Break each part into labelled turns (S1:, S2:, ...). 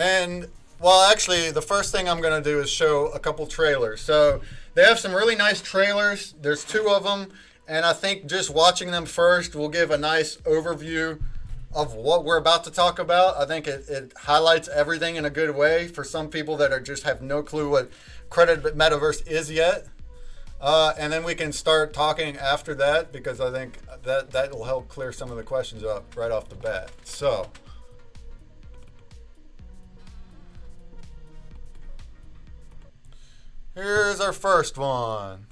S1: And, well, actually, the first thing I'm going to do is show a couple trailers. So they have some really nice trailers. There's 2 of them. And I think just watching them first will give a nice overview of what we're about to talk about. I think it highlights everything in a good way for some people that are just have no clue what Credit Metaverse is yet. And then we can start talking after that, because I think that will help clear some of the questions up right off the bat. So, here's our first one.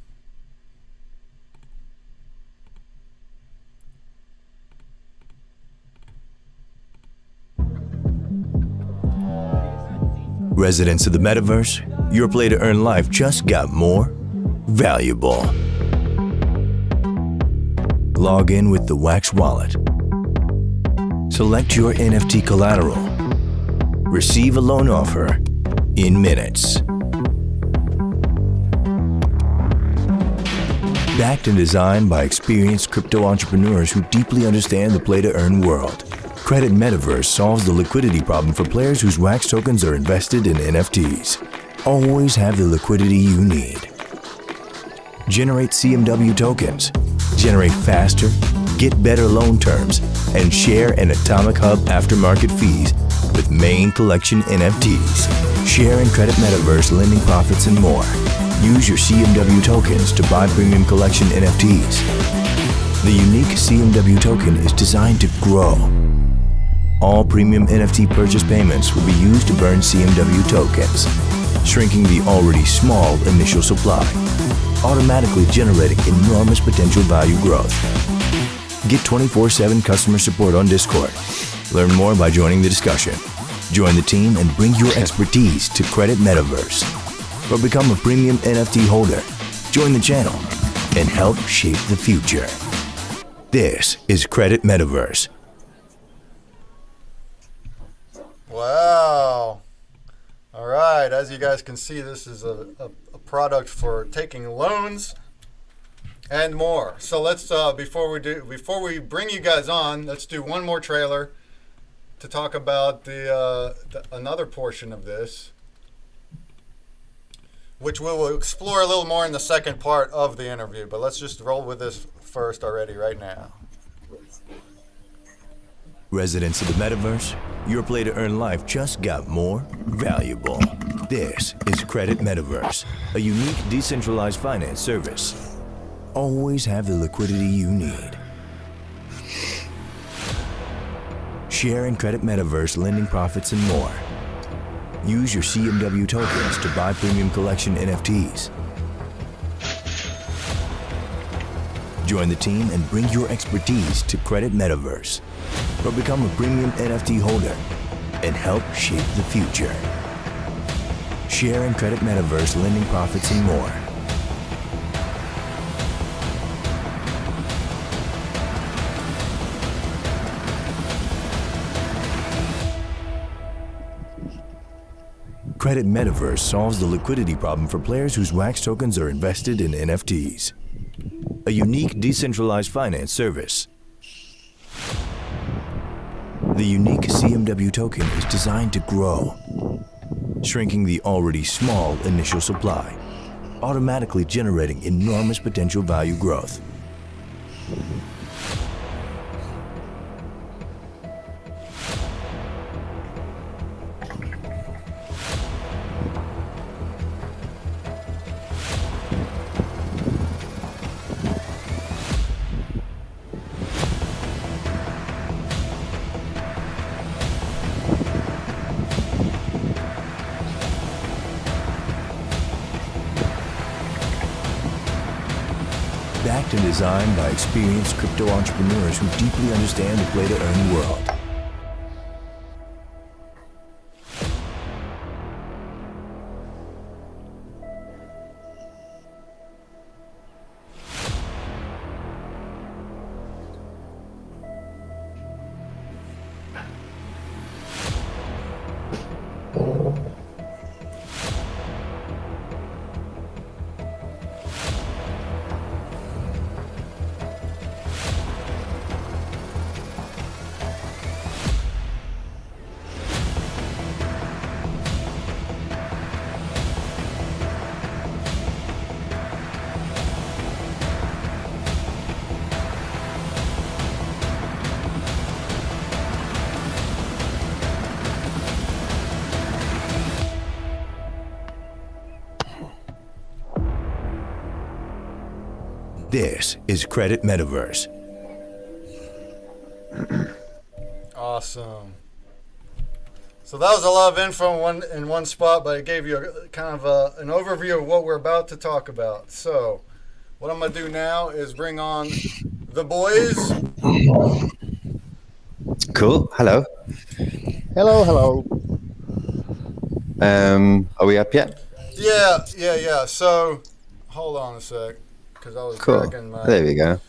S2: Residents of the Metaverse, your play to earn life just got more valuable. Log in with the WAX wallet. Select your NFT collateral. Receive a loan offer in minutes. Backed and designed by experienced crypto entrepreneurs who deeply understand the play to earn world, Credit Metaverse solves the liquidity problem for players whose WAX tokens are invested in NFTs. Always have the liquidity you need. Generate CMW tokens, generate faster, get better loan terms, and share an Atomic Hub aftermarket fees with main collection NFTs. Share in Credit Metaverse lending profits and more. Use your CMW tokens to buy premium collection NFTs. The unique CMW token is designed to grow. All premium NFT purchase payments will be used to burn CMW tokens, shrinking the already small initial supply, automatically generating enormous potential value growth. Get 24/7 customer support on Discord. Learn more by joining the discussion. Join the team and bring your expertise to Credit Metaverse. Or become a premium NFT holder. Join the channel and help shape the future. This is Credit Metaverse.
S1: Wow. All right, as you guys can see, this is a product for taking loans and more. So let's before we bring you guys on, let's do one more trailer to talk about the another portion of this, which we will explore a little more in the second part of the interview. But let's just roll with this first already right now.
S2: Residents of the Metaverse, your play to earn life just got more valuable. This is Credit Metaverse, a unique decentralized finance service. Always have the liquidity you need. Share in Credit Metaverse lending profits and more. Use your CMW tokens to buy premium collection NFTs. Join the team and bring your expertise to Credit Metaverse. Or become a premium NFT holder and help shape the future. Share in Credit Metaverse lending profits and more. Credit Metaverse solves the liquidity problem for players whose WAX tokens are invested in NFTs. A unique decentralized finance service. The unique CMW token is designed to grow, shrinking the already small initial supply, automatically generating enormous potential value growth. Backed and designed by experienced crypto entrepreneurs who deeply understand the play to earn world. This is Credit Metaverse.
S1: Awesome. So that was a lot of info in one spot, but it gave you an overview of what we're about to talk about. So what I'm going to do now is bring on the boys.
S3: Cool. Hello.
S4: Hello.
S3: Are we up yet?
S1: Yeah. So hold on a sec, because I was
S3: Cool.
S1: dragging my...
S3: There we go.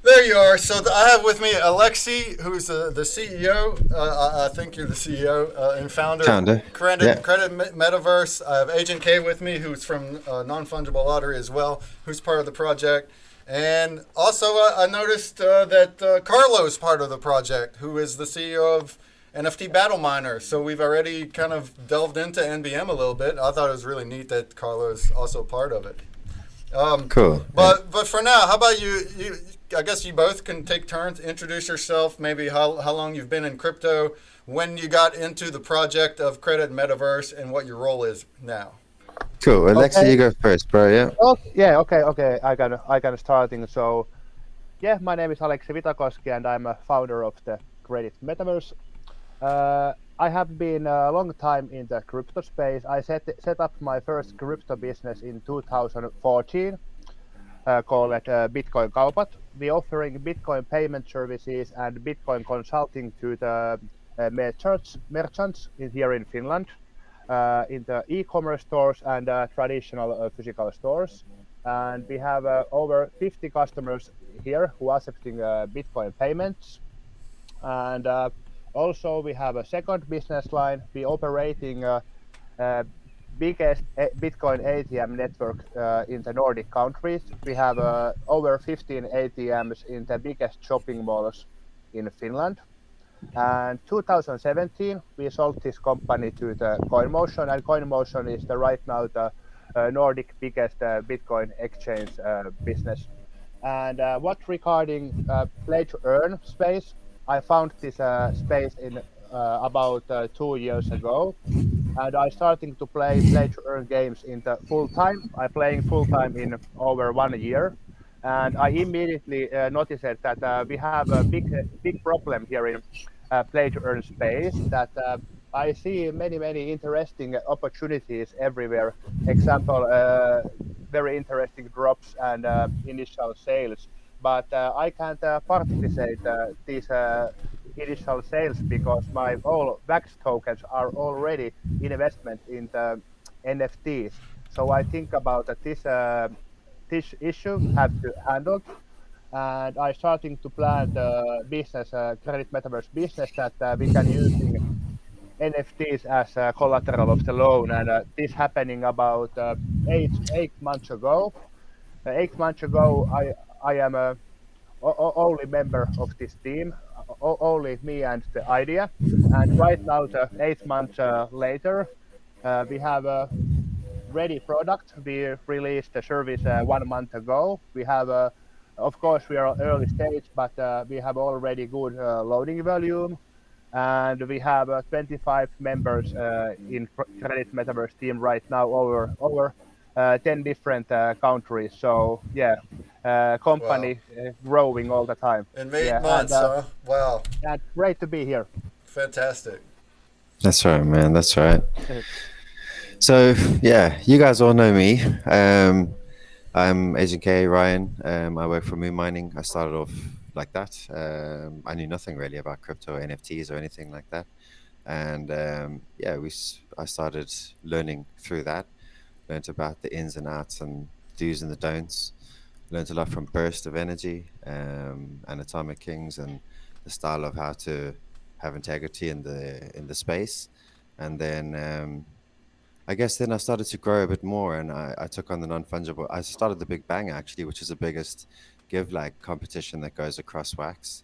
S1: There you are. So I have with me Aleksi, who's the CEO. I think you're the CEO and founder. Credit Metaverse. I have AgentK with me, who's from Non-Fungible Lottery as well, who's part of the project. And also I noticed that Carlo's part of the project, who is the CEO of NFT Battle Miner. So we've already kind of delved into NBM a little bit. I thought it was really neat that Carlo's also part of it.
S3: Cool.
S1: But for now, how about you I guess you both can take turns, introduce yourself, maybe how long you've been in crypto, when you got into the project of Credit Metaverse, and what your role is now.
S3: Cool. Aleksi, you go first, bro. Yeah.
S4: Oh, yeah. Okay. I can starting. So, yeah, my name is Aleksi and I'm a founder of the Credit Metaverse. I have been a long time in the crypto space. I set up my first crypto business in 2014, called Bitcoin Kaupat. We're offering Bitcoin payment services and Bitcoin consulting to the merchants here in Finland, in the e-commerce stores and traditional physical stores. And we have over 50 customers here who are accepting Bitcoin payments. And also we have a second business line. We're operating biggest Bitcoin ATM network in the Nordic countries. We have over 15 ATMs in the biggest shopping malls in Finland. And 2017, we sold this company to the CoinMotion, and CoinMotion is right now the Nordic biggest Bitcoin exchange business. And what regarding play to earn space, I found this space in about 2 years ago. And I starting to play to earn games in the full time. I playing full time in over 1 year, and I immediately noticed that we have a big problem here in play to earn space. That I see many interesting opportunities everywhere. Example, very interesting drops and initial sales, but I can't participate these initial sales because my all WAX tokens are already investment in the NFTs. So I think about that this issue have to handle, and I starting to plan the business, Credit Metaverse business, that we can using NFTs as collateral of the loan, and this happening about 8 months ago. 8 months ago, I am a only member of this team, only me and the idea. And right now, the 8 months later, we have a ready product. We released the service 1 month ago. We have of course, we are early stage, but we have already good loading volume, and we have 25 members in Credit Metaverse team right now over 10 different countries. So yeah, company growing all the time.
S1: In 8 months, huh? Wow.
S4: And great to be here.
S1: Fantastic.
S3: That's right, man. That's right. So yeah, you guys all know me. I'm AgentK, Ryan. I work for Moon Mining. I started off like that. I knew nothing really about crypto, NFTs, or anything like that. And I started learning through that. Learned about the ins and outs and do's and the don'ts. Learned a lot from Burst of Energy and Atomic Kings, and the style of how to have integrity in the space. And then I guess then I started to grow a bit more, and I took on the non-fungible. I started the Big Bang actually, which is the biggest give lag competition that goes across WAX.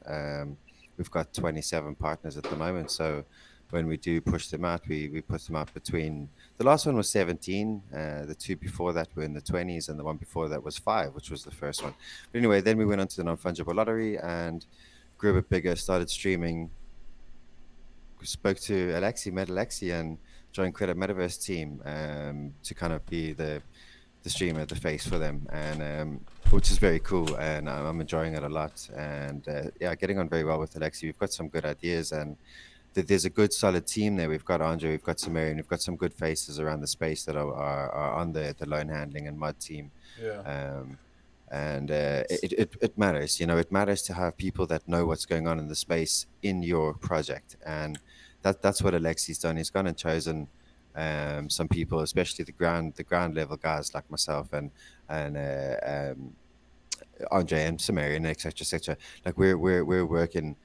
S3: We've got 27 partners at the moment, so when we do push them out, we put them out between. The last one was 17. The two before that were in the 20s, and the one before that was 5, which was the first one. But anyway, then we went on to the non-fungible lottery and grew a bit bigger. Started streaming. Spoke to Aleksi, met Aleksi, and joined Credit Metaverse team to kind of be the streamer, the face for them. And which is very cool, and I'm enjoying it a lot. And yeah, getting on very well with Aleksi. We've got some good ideas, and there's a good solid team there. We've got Andre, we've got Samarian, we've got some good faces around the space that are on the loan handling and mod team.
S1: Yeah.
S3: And it matters, you know, it matters to have people that know what's going on in the space in your project, and that's what Alexi's done. He's gone and chosen some people, especially the ground level guys like myself and Andre and Samarian, etc., etc. Like we're working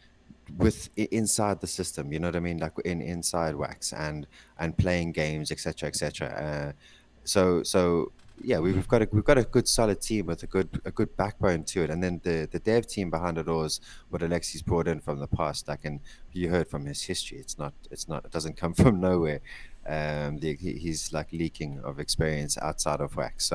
S3: inside the system, you know what I mean, like inside Wax and playing games, etc., etc. So yeah, we've got a good solid team with a good backbone to it, and then the dev team behind it all is what Alexi's brought in from the past. Like, and you heard from his history, it doesn't come from nowhere. He's like leaking of experience outside of Wax.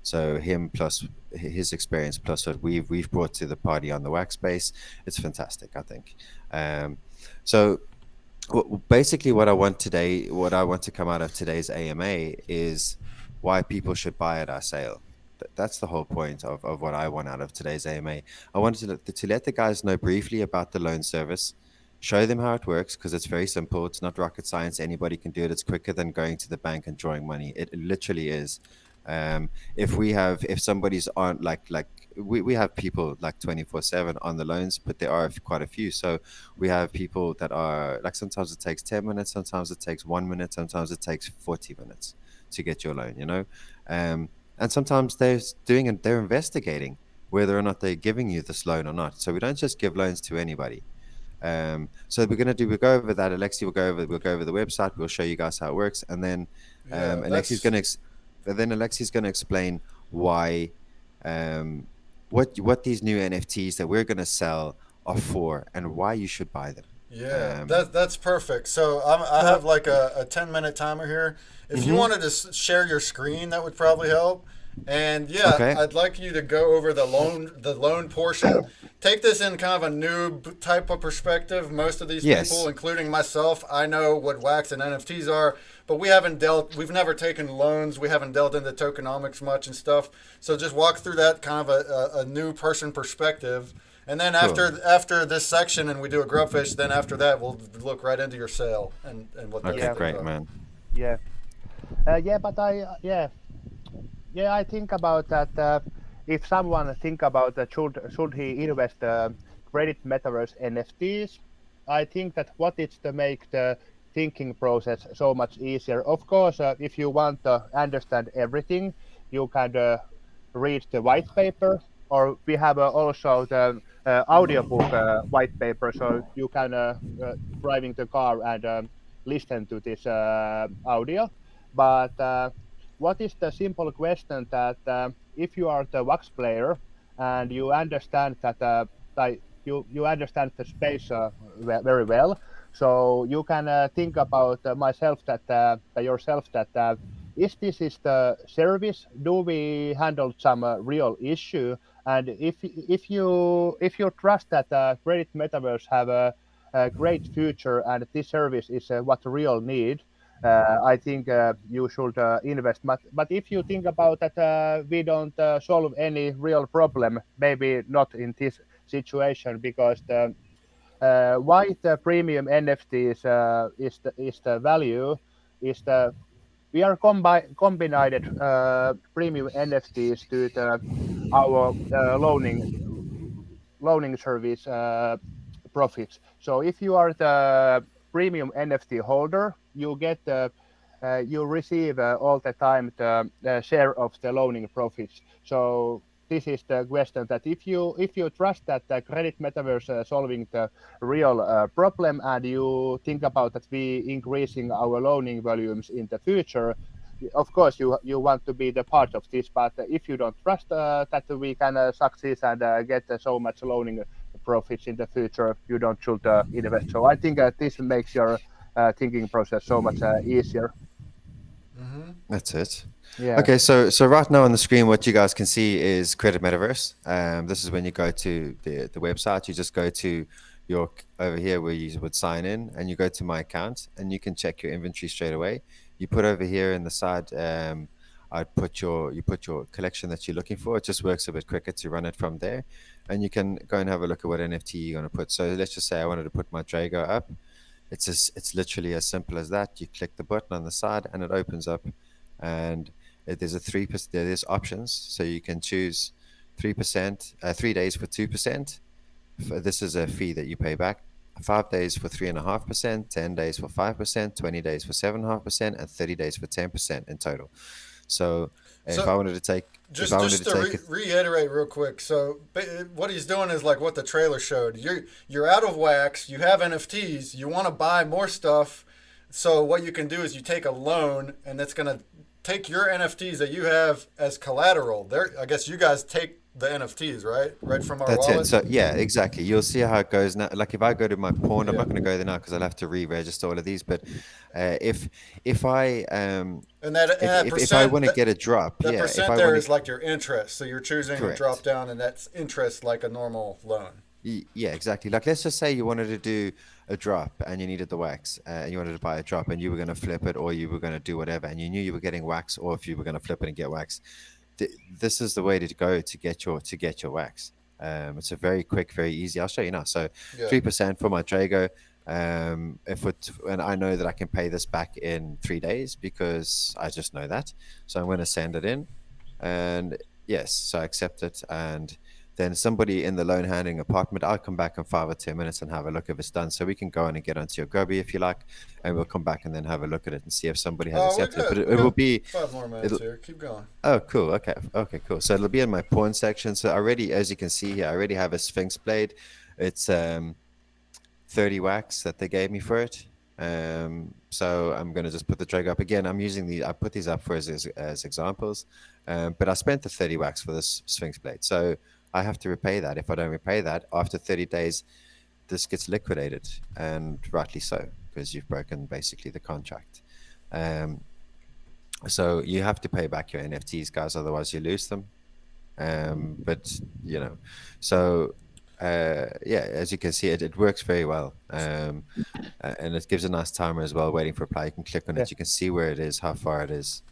S3: So him plus his experience plus what we've brought to the party on the Wax space, it's fantastic, I think. So basically what I want to come out of today's AMA is why people should buy at our sale. That's the whole point of what I want out of today's AMA. I wanted to let the guys know briefly about the loan service, show them how it works, because it's very simple. It's not rocket science. Anybody can do it. It's quicker than going to the bank and drawing money. It literally is. If somebody's on like we have people like 24/7 on the loans, but there are quite a few. So we have people that are like, sometimes it takes 10 minutes, sometimes it takes 1 minute, sometimes it takes 40 minutes to get your loan, you know. And sometimes they're investigating whether or not they're giving you this loan or not. So we don't just give loans to anybody. So we'll go over that. Aleksi will go over the website. We'll show you guys how it works, and then Alexi's going to explain why, what these new NFTs that we're going to sell are for, and why you should buy them.
S1: Yeah, that's perfect. So I have like a 10-minute timer here. If you wanted to share your screen, that would probably help. And yeah,
S3: Okay.
S1: I'd like you to go over the loan portion. Take this in kind of a noob type of perspective. Most of these
S3: Yes.
S1: people, including myself, I know what wax and NFTs are, but we've never taken loans. We haven't dealt into tokenomics much and stuff. So just walk through that kind of a new person perspective. And then after this section and we do a grubfish, then after that we'll look right into your sale and what the
S3: Okay,
S1: things
S3: great,
S1: are.
S3: man.
S4: Yeah. But I think about that. If someone think about should he invest credit metaverse NFTs, I think that what is to make the thinking process so much easier. Of course, if you want to understand everything, you can read the white paper, or we have also the audiobook white paper, so you can driving the car and listen to this audio. But what is the simple question that if you are the Wax player and you understand that you understand the space very well, so you can think about yourself that is the service? Do we handle some real issue? And if you trust that Credit Metaverse have a great future and this service is what real need, I think you should invest. But if you think about that, we don't solve any real problem. Maybe not in this situation, because why the premium NFTs is the value is the we are combined premium NFTs to our loaning service profits. So if you are the premium NFT holder, you get you receive all the time the share of the loaning profits. So this is the question, that if you trust that the credit metaverse solving the real problem, and you think about that we increasing our loaning volumes in the future, of course you want to be the part of this. But if you don't trust that we can succeed and get so much loaning profits in the future, you don't should invest. So I think this makes your thinking process so much easier.
S3: That's it.
S4: Yeah.
S3: Okay, so right now on the screen, what you guys can see is Credit Metaverse. This is when you go to the website. You just go to your over here where you would sign in, and you go to my account, and you can check your inventory straight away. You put over here in the side, you put your collection that you're looking for. It just works a bit quicker to run it from there, and you can go and have a look at what NFT you're going to put. So let's just say I wanted to put my Drago up. It's literally as simple as that. You click the button on the side and it opens up, and there's a 3%. There's options, so you can choose 3%, 3 days for 2%. This is a fee that you pay back. 5 days for 3.5%, 10 days for 5%, 20 days for 7.5%, and 30 days for 10% in total. So if I wanted to take,
S1: just to reiterate real quick, so what he's doing is like what the trailer showed. You're out of wax, you have NFTs, you want to buy more stuff. So what you can do is you take a loan, and that's gonna take your NFTs that you have as collateral. I guess you guys take the NFTs, right from our
S3: That's
S1: wallet.
S3: it. So yeah, exactly. You'll see how it goes now. Like if I go to my pawn, I'm not going to go there now because I'll have to re-register all of these. But if I if I want to get a drop,
S1: that
S3: yeah,
S1: percent
S3: if I
S1: there
S3: wanna,
S1: is like your interest. So you're choosing to drop down, and that's interest like a normal loan.
S3: Yeah, exactly. Like let's just say you wanted to do a drop and you needed the wax, and you wanted to buy a drop and you were going to flip it or you were going to do whatever, and you knew you were getting wax, or if you were going to flip it and get wax. This is the way to go to get your wax. It's a very quick, very easy. I'll show you now. So 3% for my Drago. And I know that I can pay this back in 3 days because I just know that. So I'm going to send it in, and yes, so I accept it, and then somebody in the loan handling apartment, I'll come back in 5 or 10 minutes and have a look if it's done. So we can go in and get onto your Grubby if you like, and we'll come back and then have a look at it and see if somebody has accepted it. But it will be
S1: 5 more minutes here. Keep going.
S3: Oh, cool. Okay, cool. So it'll be in my pawn section. So already, as you can see here, I already have a Sphinx blade. It's 30 wax that they gave me for it. So I'm going to just put the Drago up again. I put these up for as examples, but I spent the 30 wax for this Sphinx blade. So I have to repay that. If I don't repay that, after 30 days, this gets liquidated, and rightly so, because you've broken basically the contract. So you have to pay back your NFTs, guys, otherwise you lose them. But so yeah, as you can see, it works very well, and it gives a nice timer as well, waiting for a play. You can click on it, you can see where it is, how far it is.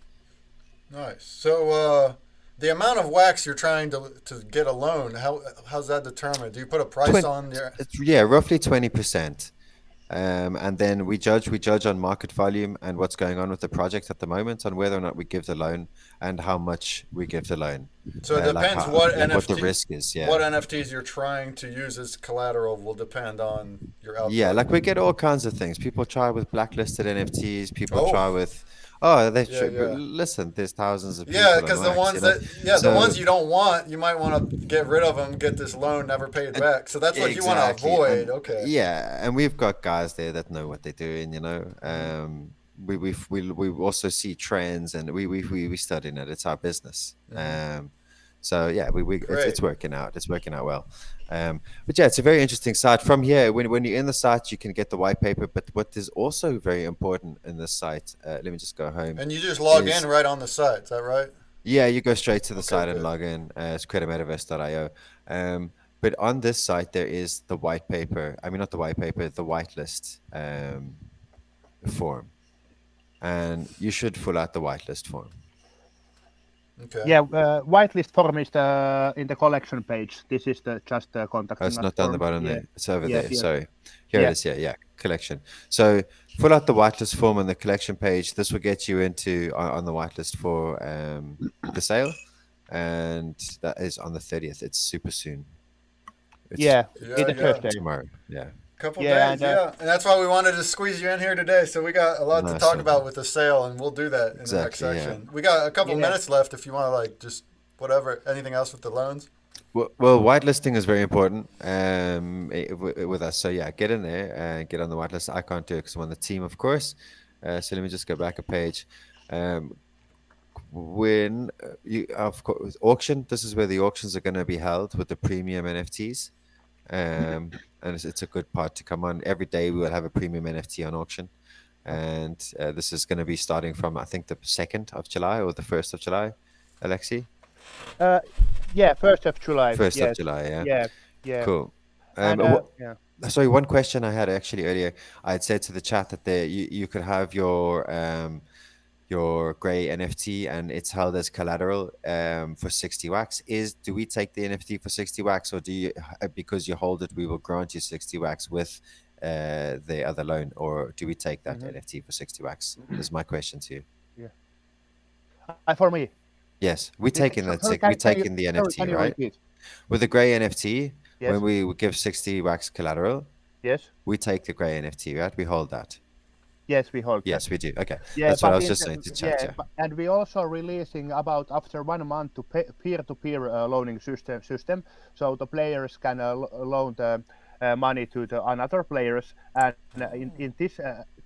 S1: Nice. So the amount of wax you're trying to get a loan, how's that determined? Do you put a price on there?
S3: Yeah, roughly 20%. And then we judge on market volume and what's going on with the project at the moment, on whether or not we give the loan and how much we give the loan.
S1: So it depends what
S3: the risk is. Yeah.
S1: What NFTs you're trying to use as collateral will depend on your output.
S3: Yeah, like we get all kinds of things. People try with blacklisted NFTs. People try with. Listen, there's thousands of people.
S1: Yeah, because the ones the ones you don't want, you might want to get rid of them, get this loan never paid back. So that's what you want to avoid. Okay.
S3: Yeah, and we've got guys there that know what they're doing. We also see trends, and we study it. It's our business. So yeah, it's working out. It's working out well. But yeah, it's a very interesting site. From here, when you're in the site, you can get the white paper. But what is also very important in this site, let me just go home.
S1: And you just log in right on the site. Is that right?
S3: Yeah, you go straight to the site and log in. It's CreditMetaverse.io. But on this site, there is the white paper. I mean, not the white paper, the whitelist form. And you should fill out the whitelist form.
S4: Okay. Yeah, whitelist form is in the collection page. This is just the contact.
S3: Oh, it's not down the bottom there. It's over there. Yeah. Sorry. Here it is. Yeah, collection. So fill out the whitelist form on the collection page. This will get you into on the whitelist for the sale, and that is on the 30th. It's super soon.
S4: It's the first day.
S3: Tomorrow. Yeah.
S1: Couple days, and that's why we wanted to squeeze you in here today. So we got a lot to talk about with the sale, and we'll do that in the next section. Yeah. We got a couple minutes left if you want to just whatever. Anything else with the loans?
S3: Well, whitelisting is very important with us. So yeah, get in there and get on the whitelist. I can't do it because I'm on the team, of course. So let me just go back a page. When you of course auction, this is where the auctions are going to be held with the premium NFTs. And it's a good part to come on. Every day we will have a premium NFT on auction, and this is going to be starting from I think the 2nd of July or the 1st of July, Aleksi?
S4: 1st of July.
S3: 1st of July,
S4: yeah.
S3: Cool. Sorry, one question I had actually earlier. I had said to the chat that you could have your your gray NFT and it's held as collateral for 60 wax. Do we take the NFT for 60 wax, or do you, because you hold it, we will grant you 60 wax with the other loan, or do we take that NFT for 60 wax? This is my question to you.
S4: Yeah. For me.
S3: Yes, we take in that. We take in the NFT, right?
S4: Repeat?
S3: With the gray NFT,
S4: Yes.
S3: when we give 60 wax collateral,
S4: Yes.
S3: we take the gray NFT, right? We hold that.
S4: Yes, we hold.
S3: Yes, we do. Okay,
S4: Yeah,
S3: that's what I was just saying to chat. Yeah,
S4: and we also releasing about after 1 month to peer-to-peer loaning system, so the players can loan the money to the another players. And in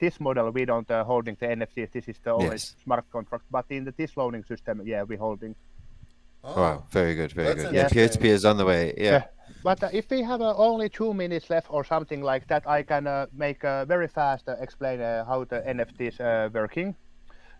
S4: this model, we don't holding the NFTs. This is the only smart contract. But in this loaning system, yeah, we holding.
S3: Oh, wow, very good, very good.
S1: Yeah,
S3: peer-to-peer is on the way. Yeah.
S4: But if we have only 2 minutes left or something like that, I can make very fast explain how the NFTs working.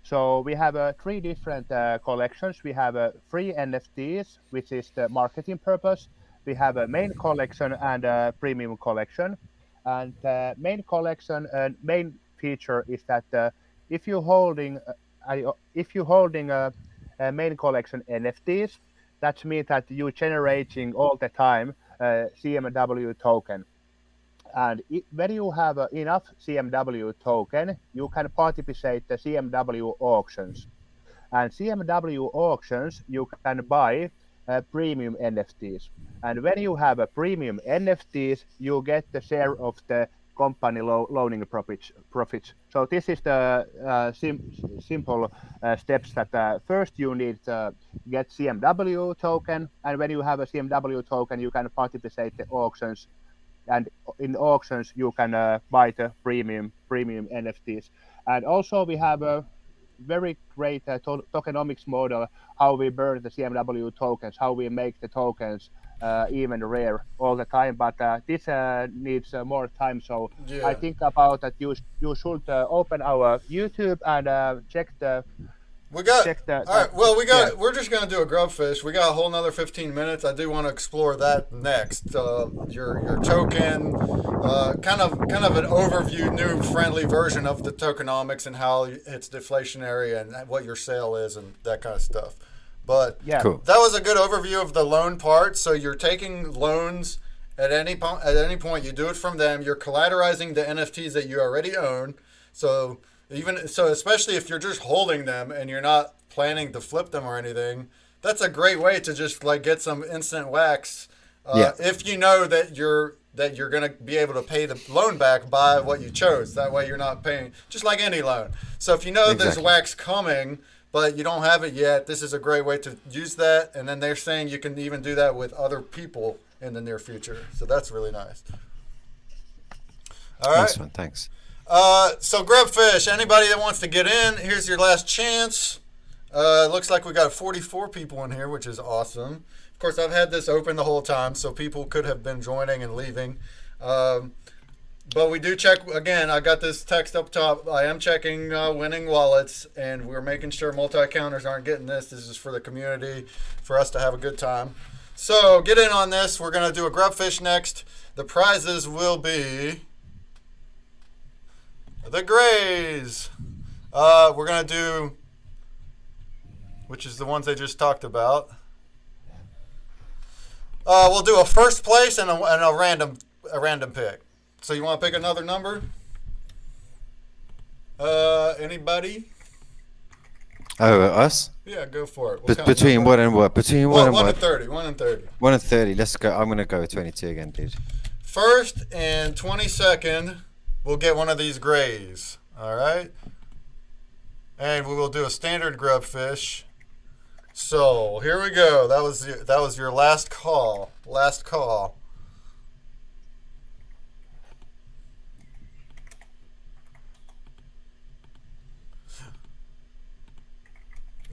S4: So we have 3 different collections. We have free NFTs, which is the marketing purpose. We have a main collection and a premium collection. And main collection main feature is that if you're holding a main collection NFTs, that means that you're generating all the time CMW token. And when you have enough CMW token, you can participate the CMW auctions. And CMW auctions, you can buy premium NFTs. And when you have a premium NFTs, you get the share of the company loaning profits. So this is the simple steps that first you need to get CMW token, and when you have a CMW token, you can participate the auctions, and in auctions you can buy the premium NFTs. And also we have a very great tokenomics model, how we burn the CMW tokens, how we make the tokens even rare all the time, but this needs more time. So I think about that you should open our YouTube and check the.
S1: All right. Well, we're just gonna do a grubfish. We got a whole another 15 minutes. I do want to explore that next. Your token, kind of an overview, new friendly version of the tokenomics and how it's deflationary and what your sale is and that kind of stuff. But
S3: cool.
S1: That was a good overview of the loan part. So you're taking loans at any point. You do it from them. You're collateralizing the NFTs that you already own. So especially if you're just holding them and you're not planning to flip them or anything, that's a great way to just like get some instant wax. If you know that you're going to be able to pay the loan back by what you chose. That way you're not paying, just like any loan. So if you know there's wax coming, but you don't have it yet, this is a great way to use that. And then they're saying you can even do that with other people in the near future. So that's really nice. All right.
S3: Nice one, thanks.
S1: So Grubfish, anybody that wants to get in, here's your last chance. It looks like we got 44 people in here, which is awesome. Of course, I've had this open the whole time, so people could have been joining and leaving. But we do check, again, I got this text up top. I am checking winning wallets, and we're making sure multi-accounters aren't getting this. This is for the community, for us to have a good time. So get in on this. We're going to do a Grubfish next. The prizes will be the Grays. We're going to do, which is the ones they just talked about. We'll do a first place and a random pick. So you want to pick another number? Anybody?
S3: Oh, us?
S1: Yeah, go for it.
S3: Between what and what? Between what and what?
S1: 1 and 30. 1 and 30.
S3: 1 and 30. Let's go. I'm going to go with 22 again, dude.
S1: First and 22nd, we'll get one of these Grays. All right? And we will do a standard Grubfish. So here we go. That was your last call. Last call.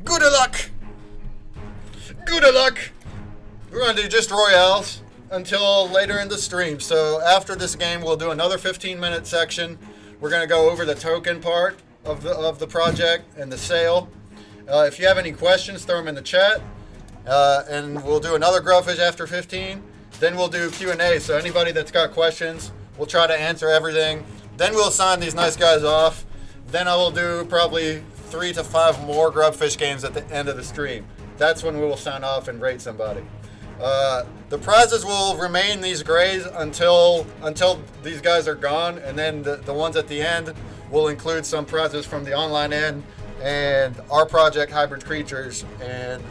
S1: Good luck. Good luck. We're going to do just Royales until later in the stream. So after this game, we'll do another 15-minute section. We're going to go over the token part of the project and the sale. If you have any questions, throw them in the chat. And we'll do another Grubfish after 15. Then we'll do Q&A. So anybody that's got questions, we'll try to answer everything. Then we'll sign these nice guys off. Then I will do probably 3 to 5 more Grubfish games at the end of the stream. That's when we will sign off and rate somebody. The prizes will remain these grays until these guys are gone, and then the ones at the end will include some prizes from the online end and our project, Hybrid Creatures, and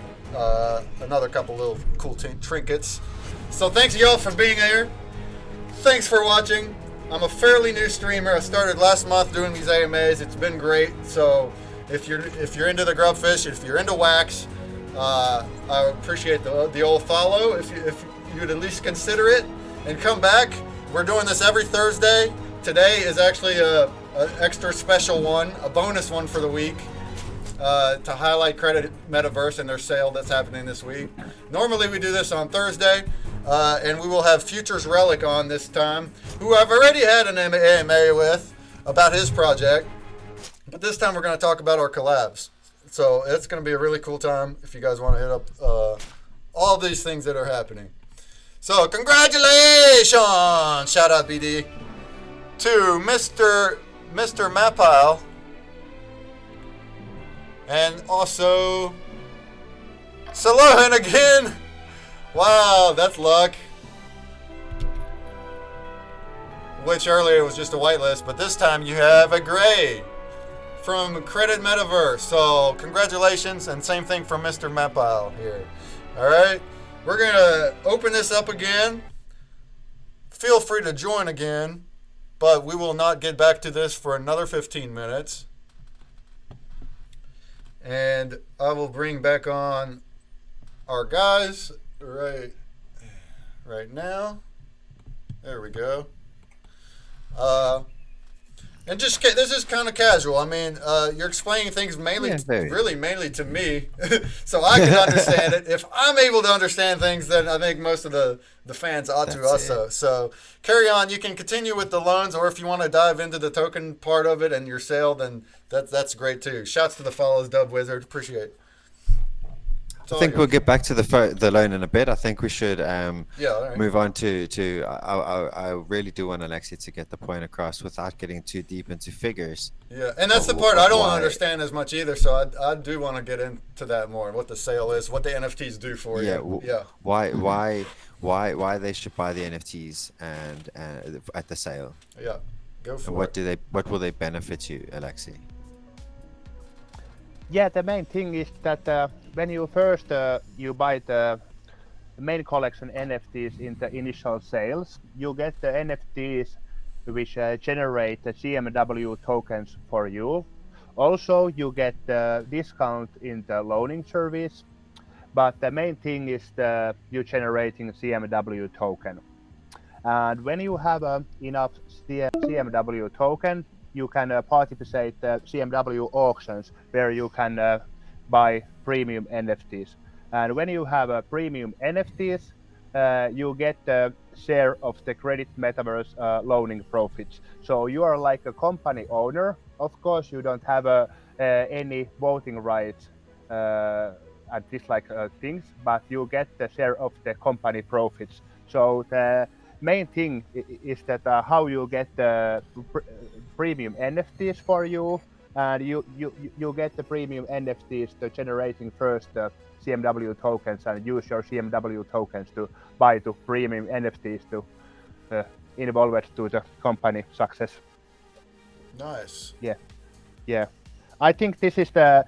S1: another couple little cool trinkets. So thanks y'all for being here. Thanks for watching. I'm a fairly new streamer. I started last month doing these AMAs. It's been great. So if you're into the Grubfish, if you're into Wax, I appreciate the old follow. If you'd at least consider it and come back. We're doing this every Thursday. Today is actually an extra special one, a bonus one for the week, to highlight Credit Metaverse and their sale that's happening this week. Normally we do this on Thursday, and we will have Futures Relic on this time, who I've already had an AMA with about his project, but this time we're going to talk about our collabs. So it's going to be a really cool time if you guys want to hit up all these things that are happening. So congratulations, shout out BD, to Mr. Mapile, and also Salohan again. Wow, that's luck. Which earlier was just a whitelist, but this time you have a gray from Credit Metaverse. So congratulations, and same thing from Mr. Mapile here. All right, we're gonna open this up again. Feel free to join again, but we will not get back to this for another 15 minutes. And I will bring back on our guys right now. There we go. And just this is kind of casual. I mean, you're explaining things mainly to me, so I can understand it. If I'm able to understand things, then I think most of the fans ought to also. So carry on. You can continue with the loans, or if you want to dive into the token part of it and your sale, then that's great too. Shouts to the follows, Dub Wizard. Appreciate it.
S3: I think we'll get back to the loan in a bit. I think we should
S1: right.
S3: move on to I really do want Aleksi to get the point across without getting too deep into figures.
S1: Yeah, and that's the part I don't understand as much either. So I do want to get into that more, what the sale is, what the NFTs do for you. Yeah.
S3: Why they should buy the NFTs and at the sale.
S1: Yeah. Go for
S3: it. What will they benefit you, Aleksi?
S4: Yeah, the main thing is that when you first you buy the main collection NFTs in the initial sales, you get the NFTs which generate the CMW tokens for you. Also, you get the discount in the loaning service, but the main thing is you generating CMW token. And when you have enough CMW token, you can participate the CMW auctions where you can buy premium NFTs. And when you have premium NFTs, you get the share of the Credit Metaverse loaning profits. So you are like a company owner. Of course, you don't have any voting rights and this things, but you get the share of the company profits. So the main thing is that how you get the premium NFTs for you, and you get the premium NFTs to generating first CMW tokens and use your CMW tokens to buy the premium NFTs to involve it to the company success.
S1: Nice.
S4: Yeah. I think this is the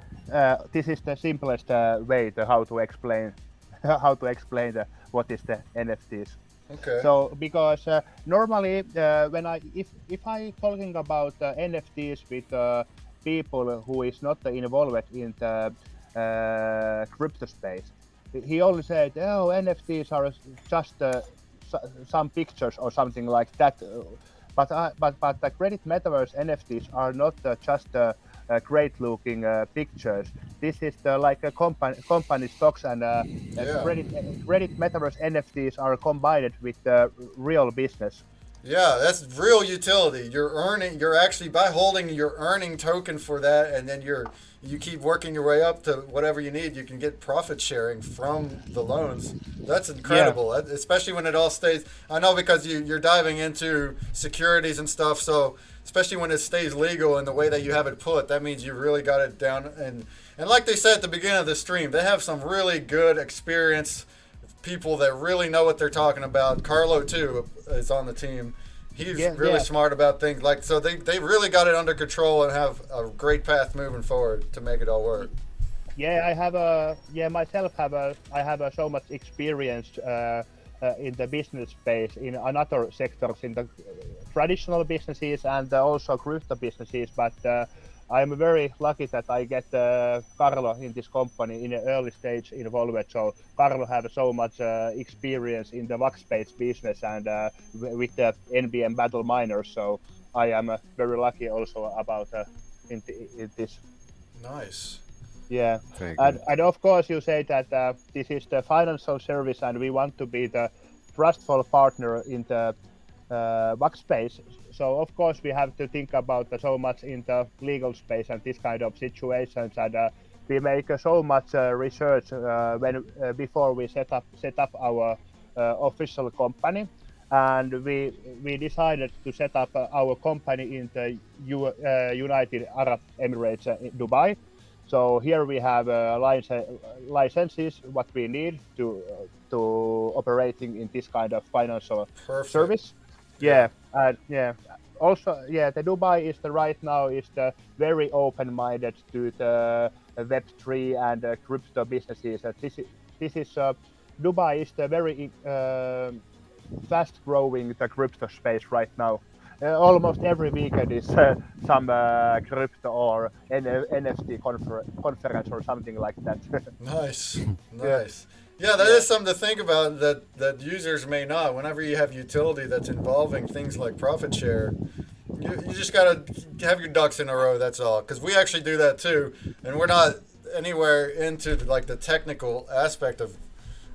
S4: simplest way to how to explain what is the NFTs.
S1: Okay.
S4: So because normally when if I talking about NFTs with people who is not involved in the crypto space, he only said, oh, NFTs are just some pictures or something like that. But the Credit Metaverse NFTs are not just great looking pictures. This is like a company stocks, and Credit Metaverse NFTs are combined with real business.
S1: Yeah, that's real utility. You're actually, by holding, you're earning token for that, and then you keep working your way up to whatever you need. You can get profit sharing from the loans. That's incredible, especially when it all stays. I know because you're diving into securities and stuff, so especially when it stays legal in the way that you have it put, that means you really got it down. And like they said at the beginning of the stream, they have some really good experience people that really know what they're talking about. Carlo too is on the team. He's really smart about things so they really got it under control and have a great path moving forward to make it all work.
S4: I have so much experience in the business space in another sectors, in the traditional businesses and also crypto businesses, but I'm very lucky that I get Carlo in this company in an early stage involved. So Carlo has so much experience in the WAX space business and with the NBM battle miners. So I am very lucky also about in this.
S1: Nice.
S4: Yeah, and of course you say that this is the financial service and we want to be the trustful partner in the WAX space. So of course we have to think about so much in the legal space and this kind of situations, and we make so much research before we set up our official company, and we decided to set up our company in the United Arab Emirates in Dubai. So here we have licenses what we need to operating in this kind of financial service. Also, the Dubai is right now very open-minded to the Web3 and crypto businesses. This is Dubai is the very fast-growing the crypto space right now. Almost every weekend is some crypto or NFT conference or something like that.
S1: Nice. Yeah, that is something to think about that users may not. Whenever you have utility that's involving things like profit share, you just got to have your ducks in a row, that's all. Because we actually do that too, and we're not anywhere into the technical aspect of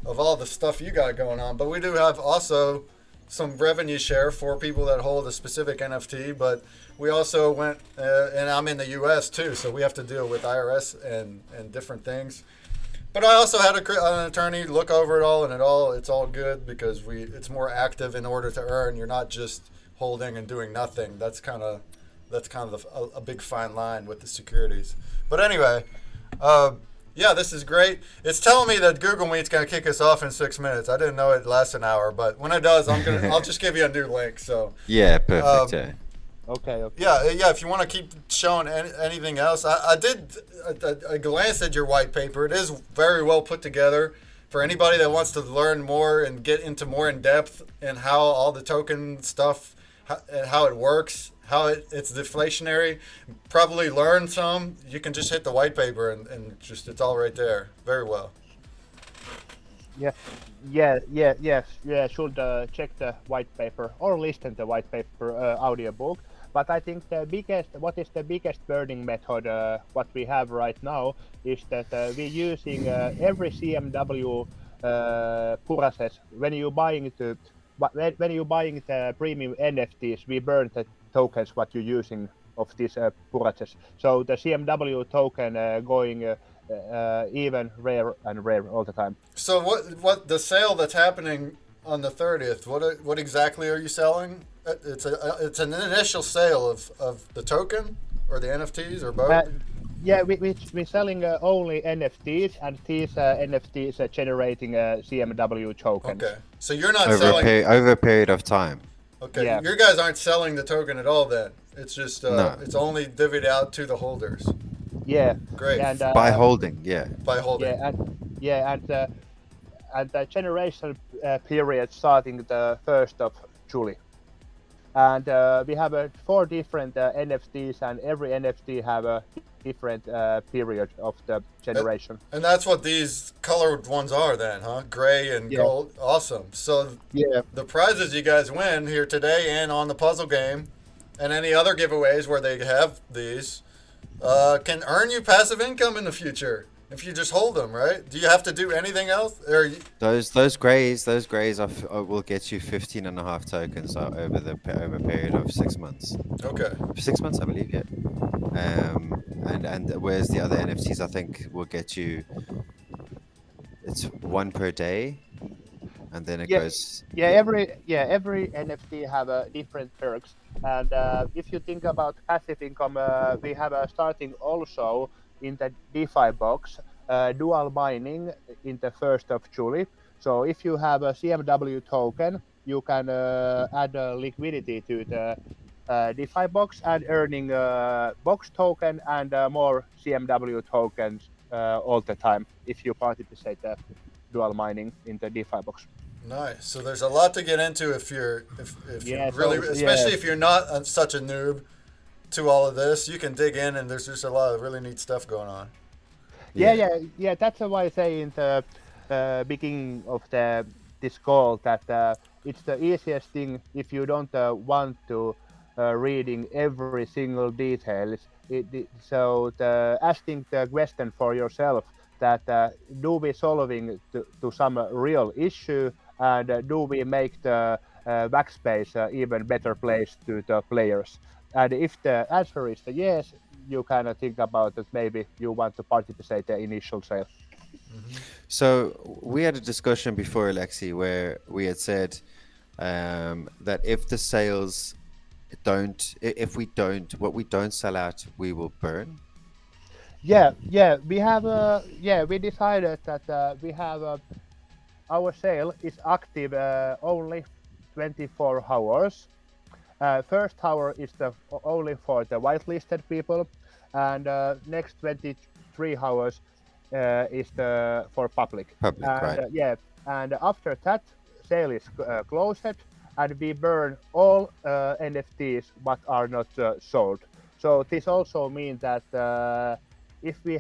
S1: all the stuff you got going on. But we do have also some revenue share for people that hold a specific NFT, but we also went, and I'm in the US too, so we have to deal with IRS and different things. But I also had an attorney look over it all, and it's all good because it's more active in order to earn. You're not just holding and doing nothing. That's kind of a big fine line with the securities. But anyway, this is great. It's telling me that Google Meet's gonna kick us off in 6 minutes. I didn't know it lasts an hour, but when it does, I'll just give you a new link. So
S3: yeah, perfect.
S4: Okay.
S1: Yeah. If you want to keep showing anything else, I did a glance at your white paper. It is very well put together for anybody that wants to learn more and get into more in depth in how all the token stuff and how it works, how it's deflationary. Probably learn some. You can just hit the white paper and just it's all right there. Very well.
S4: Yes. Should check the white paper or listen to the white paper audiobook. But I think what is the biggest burning method what we have right now is that we're using every CMW process when you're buying the premium NFTs. We burn the tokens what you're using of this process. So the CMW token going even rare and rare all the time.
S1: So what the sale that's happening on the 30th? What exactly are you selling? It's an initial sale of the token or the NFTs or both.
S4: We're selling only NFTs, and these NFTs are generating CMW tokens.
S1: Okay, so you're not
S3: selling over a period of time.
S1: Okay, you guys aren't selling the token at all then. It's just it's only divvied out to the holders.
S4: Yeah.
S1: Great.
S4: And,
S3: by holding.
S1: By holding.
S4: And the generation period starting the 1st of July. And we have 4 different NFTs, and every NFT have a different period of the generation.
S1: And that's what these colored ones are then, huh? Gray and gold. Awesome. So the prizes you guys win here today and on the puzzle game and any other giveaways where they have these can earn you passive income in the future. if you just hold them, right? Do you have to do anything else? Or
S3: Those grays will get you 15.5 tokens over a period of 6 months.
S1: okay.
S3: 6 months, I believe, yeah. And whereas the other NFTs, I think, will get you, it's one per day, and then it
S4: Yeah,
S3: goes.
S4: every NFT have different perks, and if you think about passive income, we have starting also in the DeFi box, dual mining in the 1st of July. So if you have a CMW token, you can add liquidity to the DeFi box and earning box token and more CMW tokens all the time if you participate dual mining in the DeFi box.
S1: Nice. So there's a lot to get into if you're
S4: Yeah,
S1: really,
S4: so,
S1: especially
S4: yeah.
S1: if you're not such a noob to all of this. You can dig in, and there's just a lot of really neat stuff going on.
S4: Yeah. That's why I say in the beginning of this call that it's the easiest thing if you don't want to reading every single details. So asking the question for yourself that do we solving to some real issue, and do we make the backspace even better place to the players? And if the answer is the yes, you kind of think about that maybe you want to participate the initial sale.
S3: So we had a discussion before, Alexi, where we had said that if the sales if we don't, what we don't sell out, we will burn.
S4: We decided that we have our sale is active only 24 hours. First hour is only for the whitelisted people, and next 23 hours is for public.
S3: Public, right?
S4: And after that, sale is closed, and we burn all NFTs but are not sold. So this also means that if we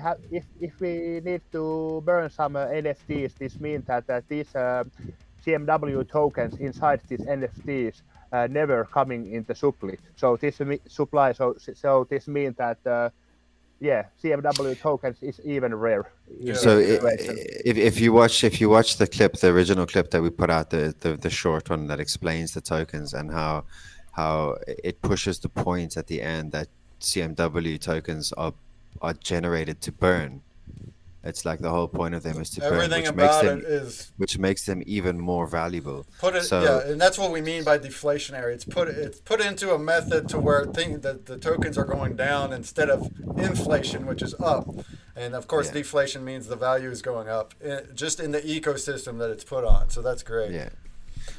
S4: need to burn some NFTs, this means that these CMW tokens inside these NFTs never coming into supply. So this supply. So this means that CMW tokens is even rare. In
S3: So
S4: this situation.
S3: if you watch the clip, the original clip that we put out, the short one that explains the tokens and how it pushes the point at the end that CMW tokens are generated to burn. It's like the whole point of them is to burn,
S1: Everything
S3: which makes them even more valuable.
S1: And that's what we mean by deflationary. It's put into a method to where the tokens are going down instead of inflation, which is up. And of course, deflation means the value is going up, just in the ecosystem that it's put on. So that's great.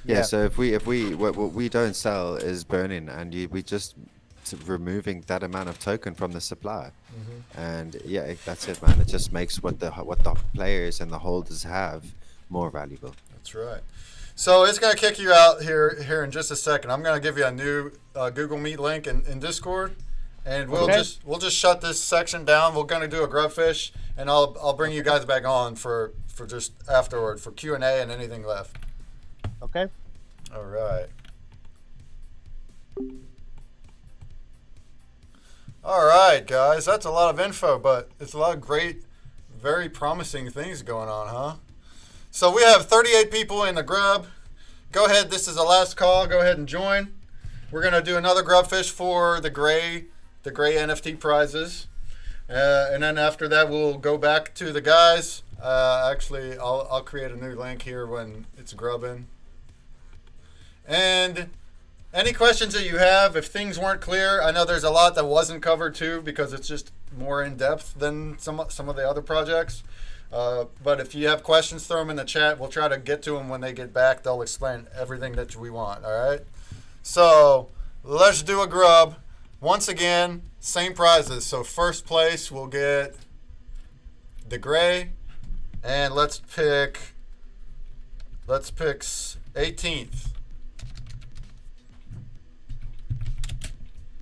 S3: Yeah. So if we what we don't sell is burning, and we just removing that amount of token from the supply. And that's it, man. It just makes what the players and the holders have more valuable.
S1: That's right. So it's going to kick you out here in just a second. I'm going to give you a new Google Meet link in Discord, and we'll just shut this section down. We're going to do a Grubfish, and I'll bring you guys back on for just afterward for Q&A and anything left.
S4: Okay.
S1: All right. All right, guys. That's a lot of info, but it's a lot of great, very promising things going on, huh? So we have 38 people in the grub. Go ahead. This is the last call. Go ahead and join. We're going to do another Grubfish for the gray NFT prizes. And then after that, we'll go back to the guys. Actually, I'll create a new link here when it's grubbing. And any questions that you have, if things weren't clear, I know there's a lot that wasn't covered too because it's just more in depth than some of the other projects. But if you have questions, throw them in the chat. We'll try to get to them when they get back. They'll explain everything that we want. All right. So let's do a grub. Once again, same prizes. So first place will get the gray, and let's pick 18th.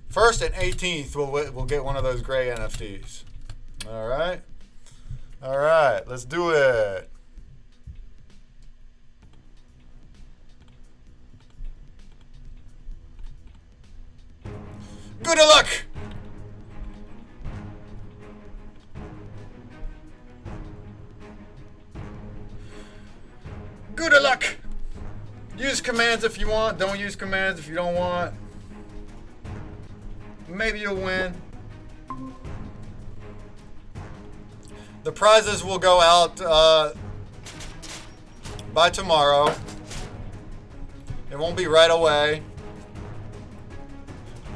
S1: First and 18th we'll get one of those gray NFTs. All right. Let's do it. Good luck. Good luck. Use commands if you want. Don't use commands if you don't want. Maybe you'll win. The prizes will go out by tomorrow. It won't be right away.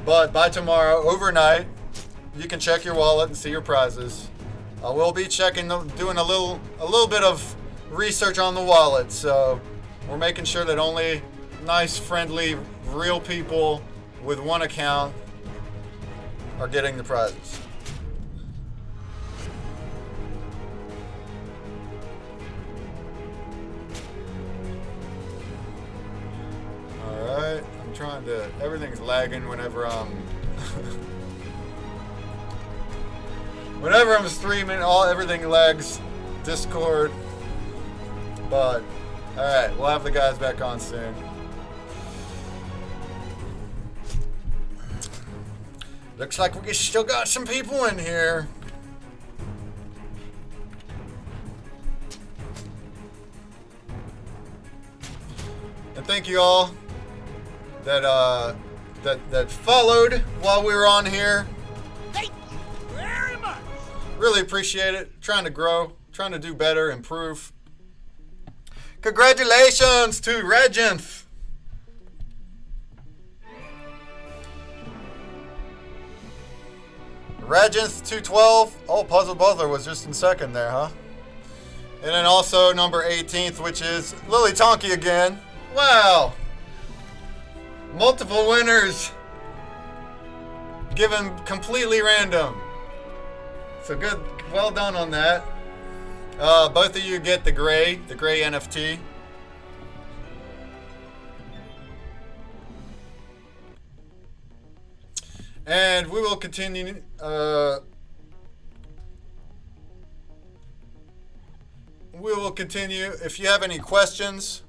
S1: But by tomorrow, overnight, you can check your wallet and see your prizes. We'll be doing a little bit of research on the wallet, so we're making sure that only nice, friendly, real people with one account are getting the prizes. Alright, I'm trying to... Everything's lagging whenever I'm... whenever I'm streaming, everything lags. Discord. But, alright, we'll have the guys back on soon. Looks like we still got some people in here. And thank you all that followed while we were on here.
S5: Thank you very much.
S1: Really appreciate it. Trying to grow, trying to do better, improve. Congratulations to AgentK. AgentK 212. Oh, Puzzle Butler was just in second there, huh? And then also number 18th, which is Lily Tonky again. Wow. Multiple winners. Given completely random. So good. Well done on that. Both of you get the gray NFT. And we will continue. We will continue. If you have any questions,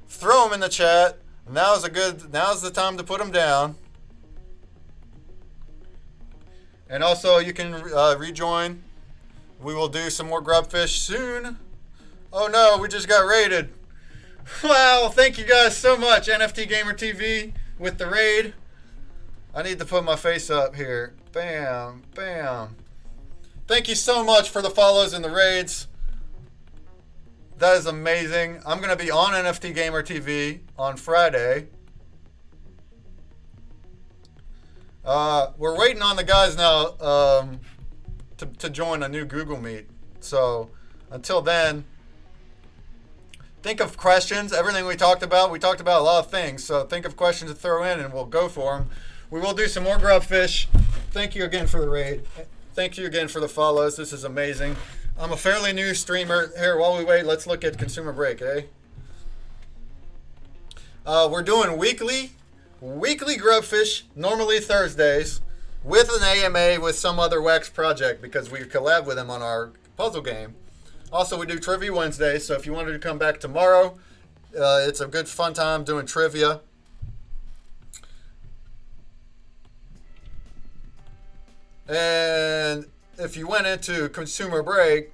S1: throw them in the chat. Now's the time to put them down. And also, you can rejoin. We will do some more Grubfish soon. Oh no, we just got raided. Wow, thank you guys so much, NFT Gamer TV, with the raid. I need to put my face up here. Bam, bam. Thank you so much for the follows and the raids. That is amazing. I'm going to be on NFT Gamer TV on Friday. We're waiting on the guys now to join a new Google Meet. So until then, think of questions. Everything we talked about a lot of things. So think of questions to throw in and we'll go for them. We will do some more Grubfish. Thank you again for the raid. Thank you again for the follows. This is amazing. I'm a fairly new streamer. Here, while we wait, let's look at ConsumerBreak, eh? We're doing weekly Grubfish, normally Thursdays, with an AMA with some other Wax project because we collab with them on our puzzle game. Also, we do Trivia Wednesday, so if you wanted to come back tomorrow, it's a good fun time doing trivia. And if you went into ConsumerBreak,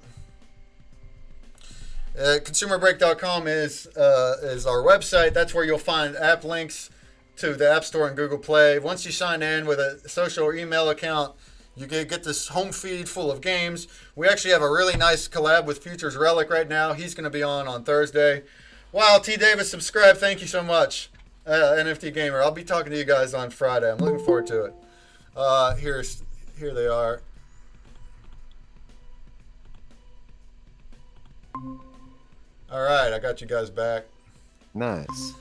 S1: ConsumerBreak.com is our website. That's where you'll find app links to the App Store and Google Play. Once you sign in with a social or email account, you get this home feed full of games. We actually have a really nice collab with Futures Relic right now. He's going to be on Thursday. Wow, T. Davis, subscribe. Thank you so much, NFT Gamer. I'll be talking to you guys on Friday. I'm looking forward to it. Here they are. All right, I got you guys back.
S3: Nice.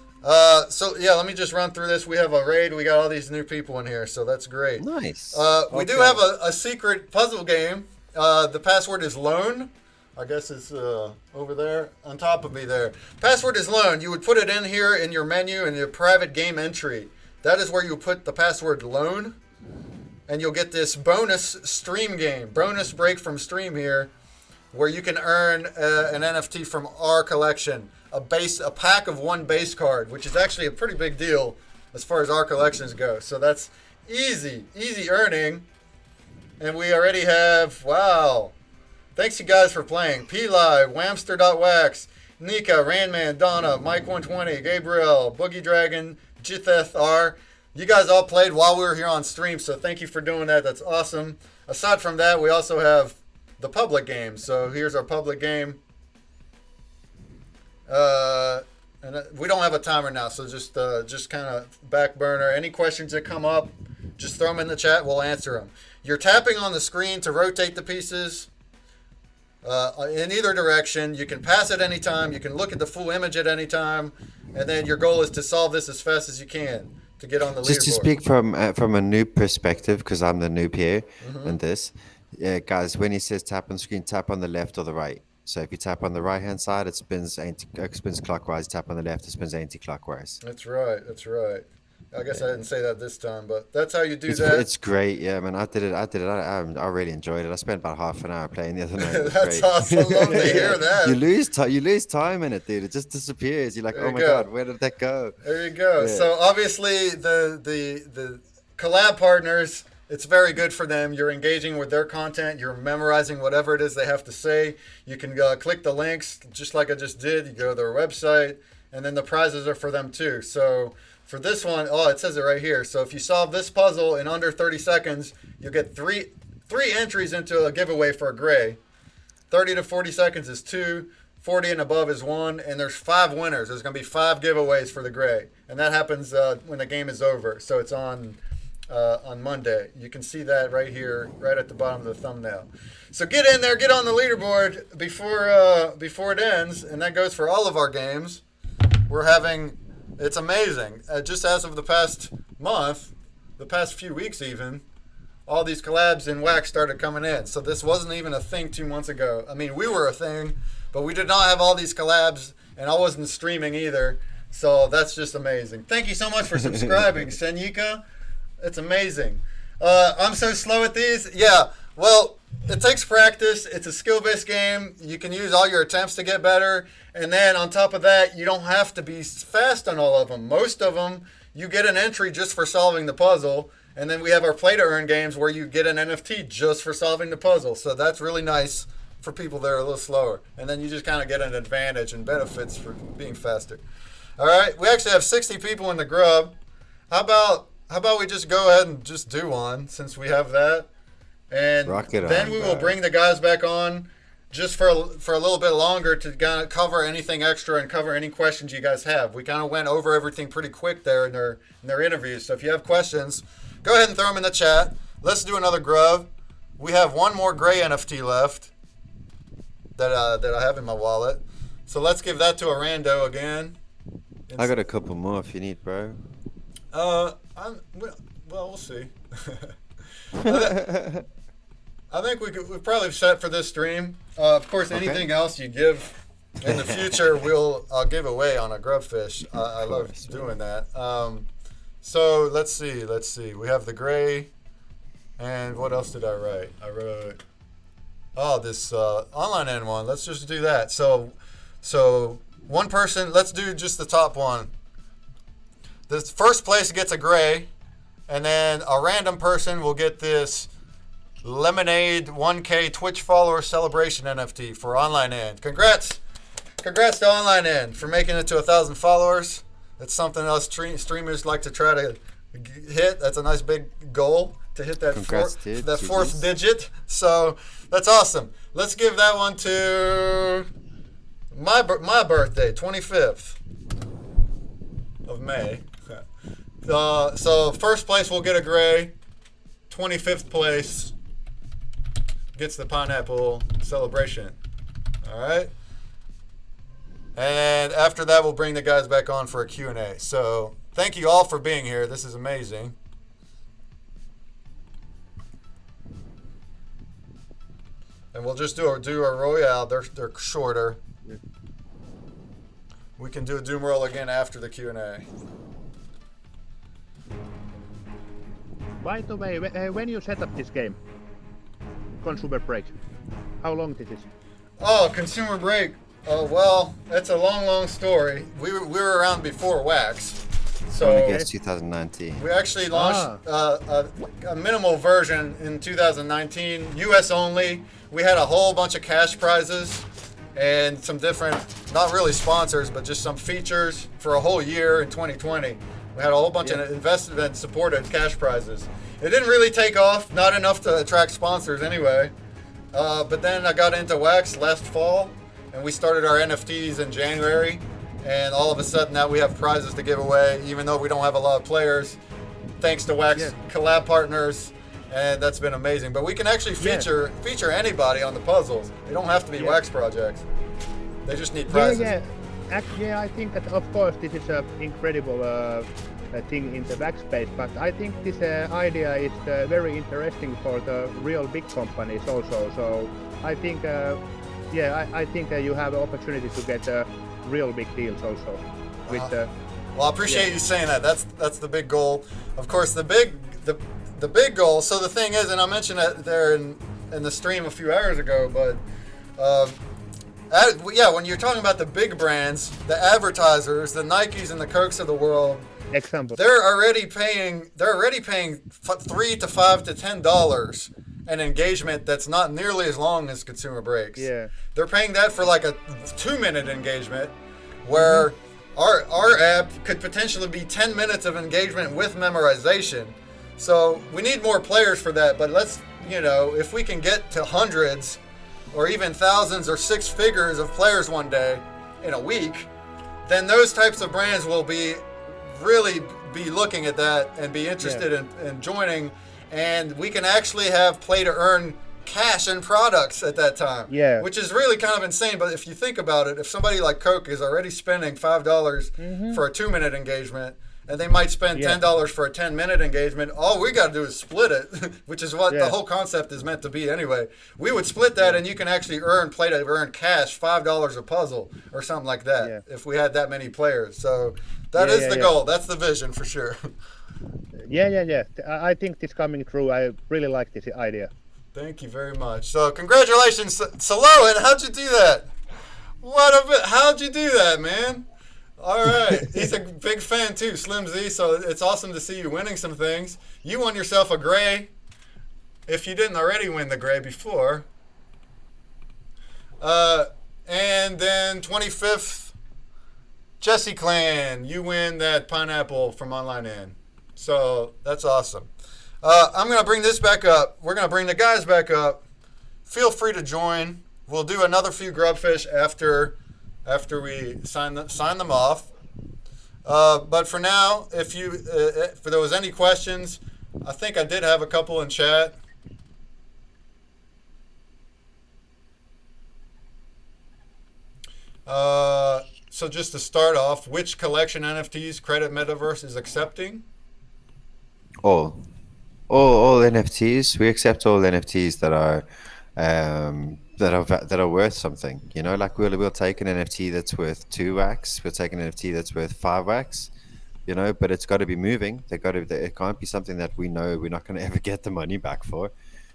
S1: So yeah, let me just run through this. We have a raid. We got all these new people in here, so that's great.
S3: Nice.
S1: We do have a secret puzzle game. The password is loan. I guess it's over there on top of me there. Password is loan. You would put it in here in your menu in your private game entry. That is where you put the password loan. And you'll get this bonus stream game, bonus break from stream here, where you can earn an NFT from our collection, a pack of one base card, which is actually a pretty big deal as far as our collections go. So that's easy earning. And we already have, wow. Thanks you guys for playing. P-Live, Whamster.wax, Nika, Randman, Donna, Mike120, Gabriel, Boogie Dragon, Jitheth R. You guys all played while we were here on stream, so thank you for doing that. That's awesome. Aside from that, we also have the public game. So here's our public game. And we don't have a timer now, so just kind of back burner. Any questions that come up, just throw them in the chat. We'll answer them. You're tapping on the screen to rotate the pieces in either direction. You can pass at any time. You can look at the full image at any time. And then your goal is to solve this as fast as you can to get on the leaderboard.
S3: Just to speak from a noob perspective, because I'm the noob here in this. Yeah, guys, when he says tap on the screen, tap on the left or the right. So if you tap on the right-hand side, it spins clockwise. Tap on the left, it spins anti-clockwise.
S1: That's right. That's right. I guess I didn't say that this time, but that's how you do that.
S3: It's great. Yeah, man, I did it. I really enjoyed it. I spent about half an hour playing the other night.
S1: That's awesome. Love to hear that.
S3: You lose time in it, dude. It just disappears. You're like, oh my God, where did that go?
S1: There you go. Yeah. So obviously the collab partners, it's very good for them. You're engaging with their content. You're memorizing whatever it is they have to say. You can click the links, just like I just did. You go to their website, and then the prizes are for them too. So for this one, it says it right here. So if you solve this puzzle in under 30 seconds, you'll get three entries into a giveaway for a gray. 30 to 40 seconds is 2. 40 and above is 1. And there's 5 winners. There's going to be 5 giveaways for the gray. And that happens when the game is over. So it's on Monday. You can see that right here, right at the bottom of the thumbnail. So get in there, get on the leaderboard before it ends, and that goes for all of our games. It's amazing. Just as of the past month, the past few weeks even, all these collabs in WAX started coming in. So this wasn't even a thing 2 months ago. I mean, we were a thing, but we did not have all these collabs, and I wasn't streaming either. So that's just amazing. Thank you so much for subscribing, Senyika. It's amazing. I'm so slow at these. Yeah, well, it takes practice. It's a skill-based game. You can use all your attempts to get better. And then on top of that, you don't have to be fast on all of them. Most of them, you get an entry just for solving the puzzle. And then we have our play-to-earn games where you get an NFT just for solving the puzzle. So that's really nice for people that are a little slower. And then you just kind of get an advantage and benefits for being faster. All right, we actually have 60 people in the grub. How about we just go ahead and just do one since we have that, and then we will bring the guys back on just for a little bit longer to kind of cover anything extra and cover any questions you guys have. We kind of went over everything pretty quick there in their interviews. So if you have questions, go ahead and throw them in the chat. Let's do another grub. We have one more gray NFT left that I have in my wallet. So let's give that to a rando again.
S3: I got a couple more if you need, bro.
S1: We'll see. I think we're probably set for this stream. Of course, anything else you give in the future, I'll give away on a Grubfish. I love doing that. So let's see. We have the gray, and what else did I write? I wrote, this online end one. Let's just do that. So one person. Let's do just the top one. The first place gets a gray, and then a random person will get this Lemonade 1K Twitch follower celebration NFT for Online End. Congrats to Online End for making it to 1,000 followers. It's something else streamers like to try to hit. That's a nice big goal to hit that fourth digit. So that's awesome. Let's give that one to my birthday, 25th of May. So first place will get a gray. 25th place gets the pineapple celebration. All right. And after that, we'll bring the guys back on for a Q&A. So thank you all for being here. This is amazing. And we'll just do a royale. They're shorter. We can do a doom roll again after the Q&A.
S4: By the way, when you set up this game, ConsumerBreak, how long this is?
S1: Oh, ConsumerBreak. Oh, well, that's a long story. We were around before WAX. So
S3: I guess 2019.
S1: We actually launched a minimal version in 2019, US only. We had a whole bunch of cash prizes and some different not really sponsors, but just some features for a whole year in 2020. We had a whole bunch of investment supported cash prizes. It didn't really take off, not enough to attract sponsors anyway. But then I got into Wax last fall, and we started our NFTs in January. And all of a sudden now we have prizes to give away, even though we don't have a lot of players, thanks to Wax collab partners. And that's been amazing. But we can actually feature anybody on the puzzles. They don't have to be Wax projects. They just need prizes.
S4: Actually, I think that of course this is an incredible thing in the Wax space, but I think this idea is very interesting for the real big companies also. So I think, I think you have an opportunity to get real big deals also. With
S1: well, I appreciate you saying that. That's the big goal. Of course, the big goal. So the thing is, and I mentioned that there in the stream a few hours ago, but when you're talking about the big brands, the advertisers, the Nikes and the Cokes of the world, they're already paying $3 to $5 to $10 an engagement that's not nearly as long as Consumer Breaks.
S4: Yeah,
S1: they're paying that for like a 2-minute engagement, where our app could potentially be 10 minutes of engagement with memorization. So we need more players for that, but let's, if we can get to hundreds or even thousands or six figures of players one day in a week, then those types of brands will really be looking at that and be interested in joining, and we can actually have play to earn cash and products at that time, which is really kind of insane. But if you think about it, if somebody like Coke is already spending $5 for a 2-minute engagement, and they might spend $10 for a 10-minute engagement, all we got to do is split it, which is what the whole concept is meant to be anyway. We would split that, and you can actually play to earn cash, $5 a puzzle or something like that, if we had that many players. So that is the goal. That's the vision for sure.
S4: I think it's coming through. I really like this idea.
S1: Thank you very much. So congratulations, Saloan. How'd you do that? How'd you do that, man? All right. He's a big fan too, Slim Z, so it's awesome to see you winning some things. You won yourself a gray, if you didn't already win the gray before. And then 25th, Jesse Clan, you win that pineapple from Online In. So that's awesome. I'm going to bring this back up. We're going to bring the guys back up. Feel free to join. We'll do another few grubfish after we sign them off. But for now, if there was any questions, I think I did have a couple in chat. So just to start off, which collection NFTs Credit Metaverse is accepting?
S3: All NFTs. We accept all NFTs that are worth something. Like we'll take an NFT that's worth 2 wax. We'll take an NFT that's worth 5 wax. But it's got to be moving. It can't be something that we know we're not going to ever get the money back for.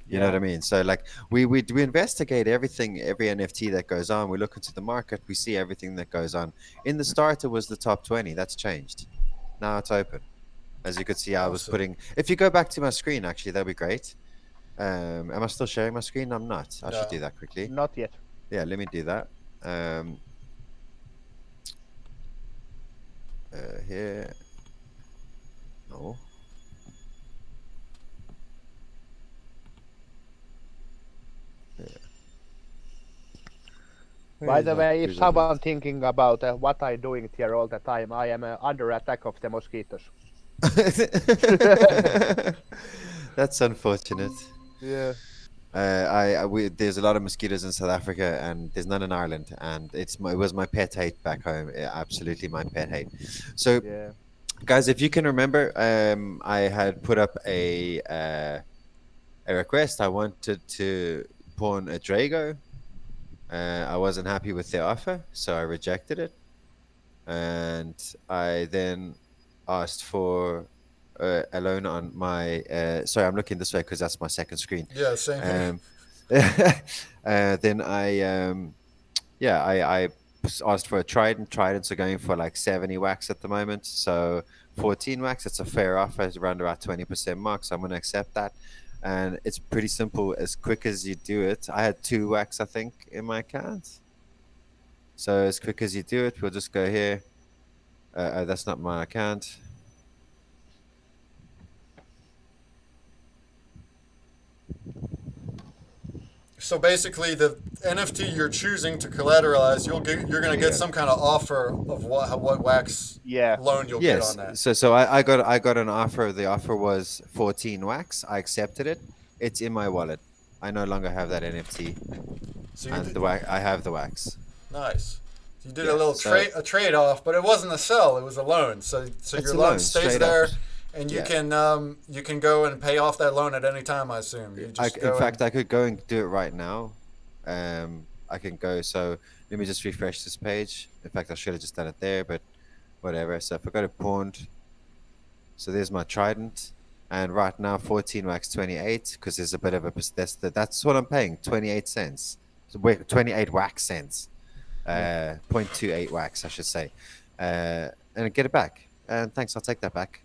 S3: You know what I mean? So like we investigate everything, every NFT that goes on. We look into the market. We see everything that goes on. In the start, it was the top 20. That's changed. Now it's open. As you could see, I was putting. If you go back to my screen, actually, that'd be great. Am I still sharing my screen? I'm not. I should do that quickly.
S4: Not yet.
S3: Yeah, let me do that. Here. No.
S4: By the way, if someone thinking about what I'm doing here all the time, I am under attack of the mosquitoes.
S3: That's unfortunate.
S4: Yeah.
S3: There's a lot of mosquitoes in South Africa, and there's none in Ireland, and it was my pet hate back home. Absolutely my pet hate. So, guys, if you can remember, I had put up a request. I wanted to pawn a Drago. I wasn't happy with their offer, so I rejected it, and I then asked for a loan on my sorry, I'm looking this way because that's my second screen.
S1: Yeah, same thing.
S3: Then I asked for a Trident. Tridents are going for like 70 wax at the moment, so 14 wax, it's a fair offer. It's around about 20% mark, so I'm going to accept that. And it's pretty simple. As quick as you do it, I had 2 wax, I think, in my account. So as quick as you do it, we'll just go here. That's not my account.
S1: So basically, the NFT you're choosing to collateralize, you're gonna get some kind of offer of what wax loan you'll get on that.
S3: So I got an offer. The offer was 14 wax. I accepted it. It's in my wallet. I no longer have that NFT.
S1: So
S3: And I have the wax.
S1: Nice. You did a little trade off, but it wasn't a sell; it was a loan. So your loan stays there, and you can go and pay off that loan at any time. I assume. You just
S3: in fact, I could go and do it right now. I can go. So let me just refresh this page. In fact, I should have just done it there, but whatever. So if I go to pawned, so there's my trident, and right now 14 wax 28 because there's a bit of a that's what I'm paying, 28 cents. So wait, 28 wax cents. 0.28 wax, I should say, and get it back. And thanks, I'll take that back.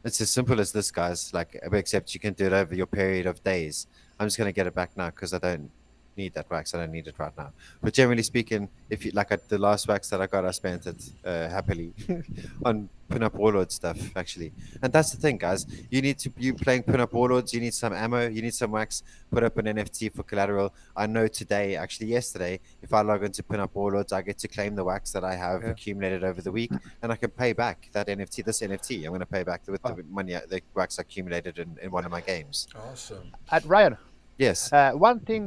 S3: It's as simple as this, guys. Like, except you can do it over your period of days. I'm just gonna get it back now because I don't need that wax. I don't need it right now. But generally speaking, if you like the last wax that I got, I spent it happily on pin-up warlord stuff actually. And that's the thing, guys. You playing pin-up warlords. You need some ammo. You need some wax. Put up an NFT for collateral. I know today, actually yesterday, if I log into pin-up warlords, I get to claim the wax that I have accumulated over the week, and I can pay back that NFT. This NFT, I'm going to pay back with the money, the wax accumulated in one of my games.
S1: Awesome.
S4: Ryan.
S3: Yes.
S4: One thing,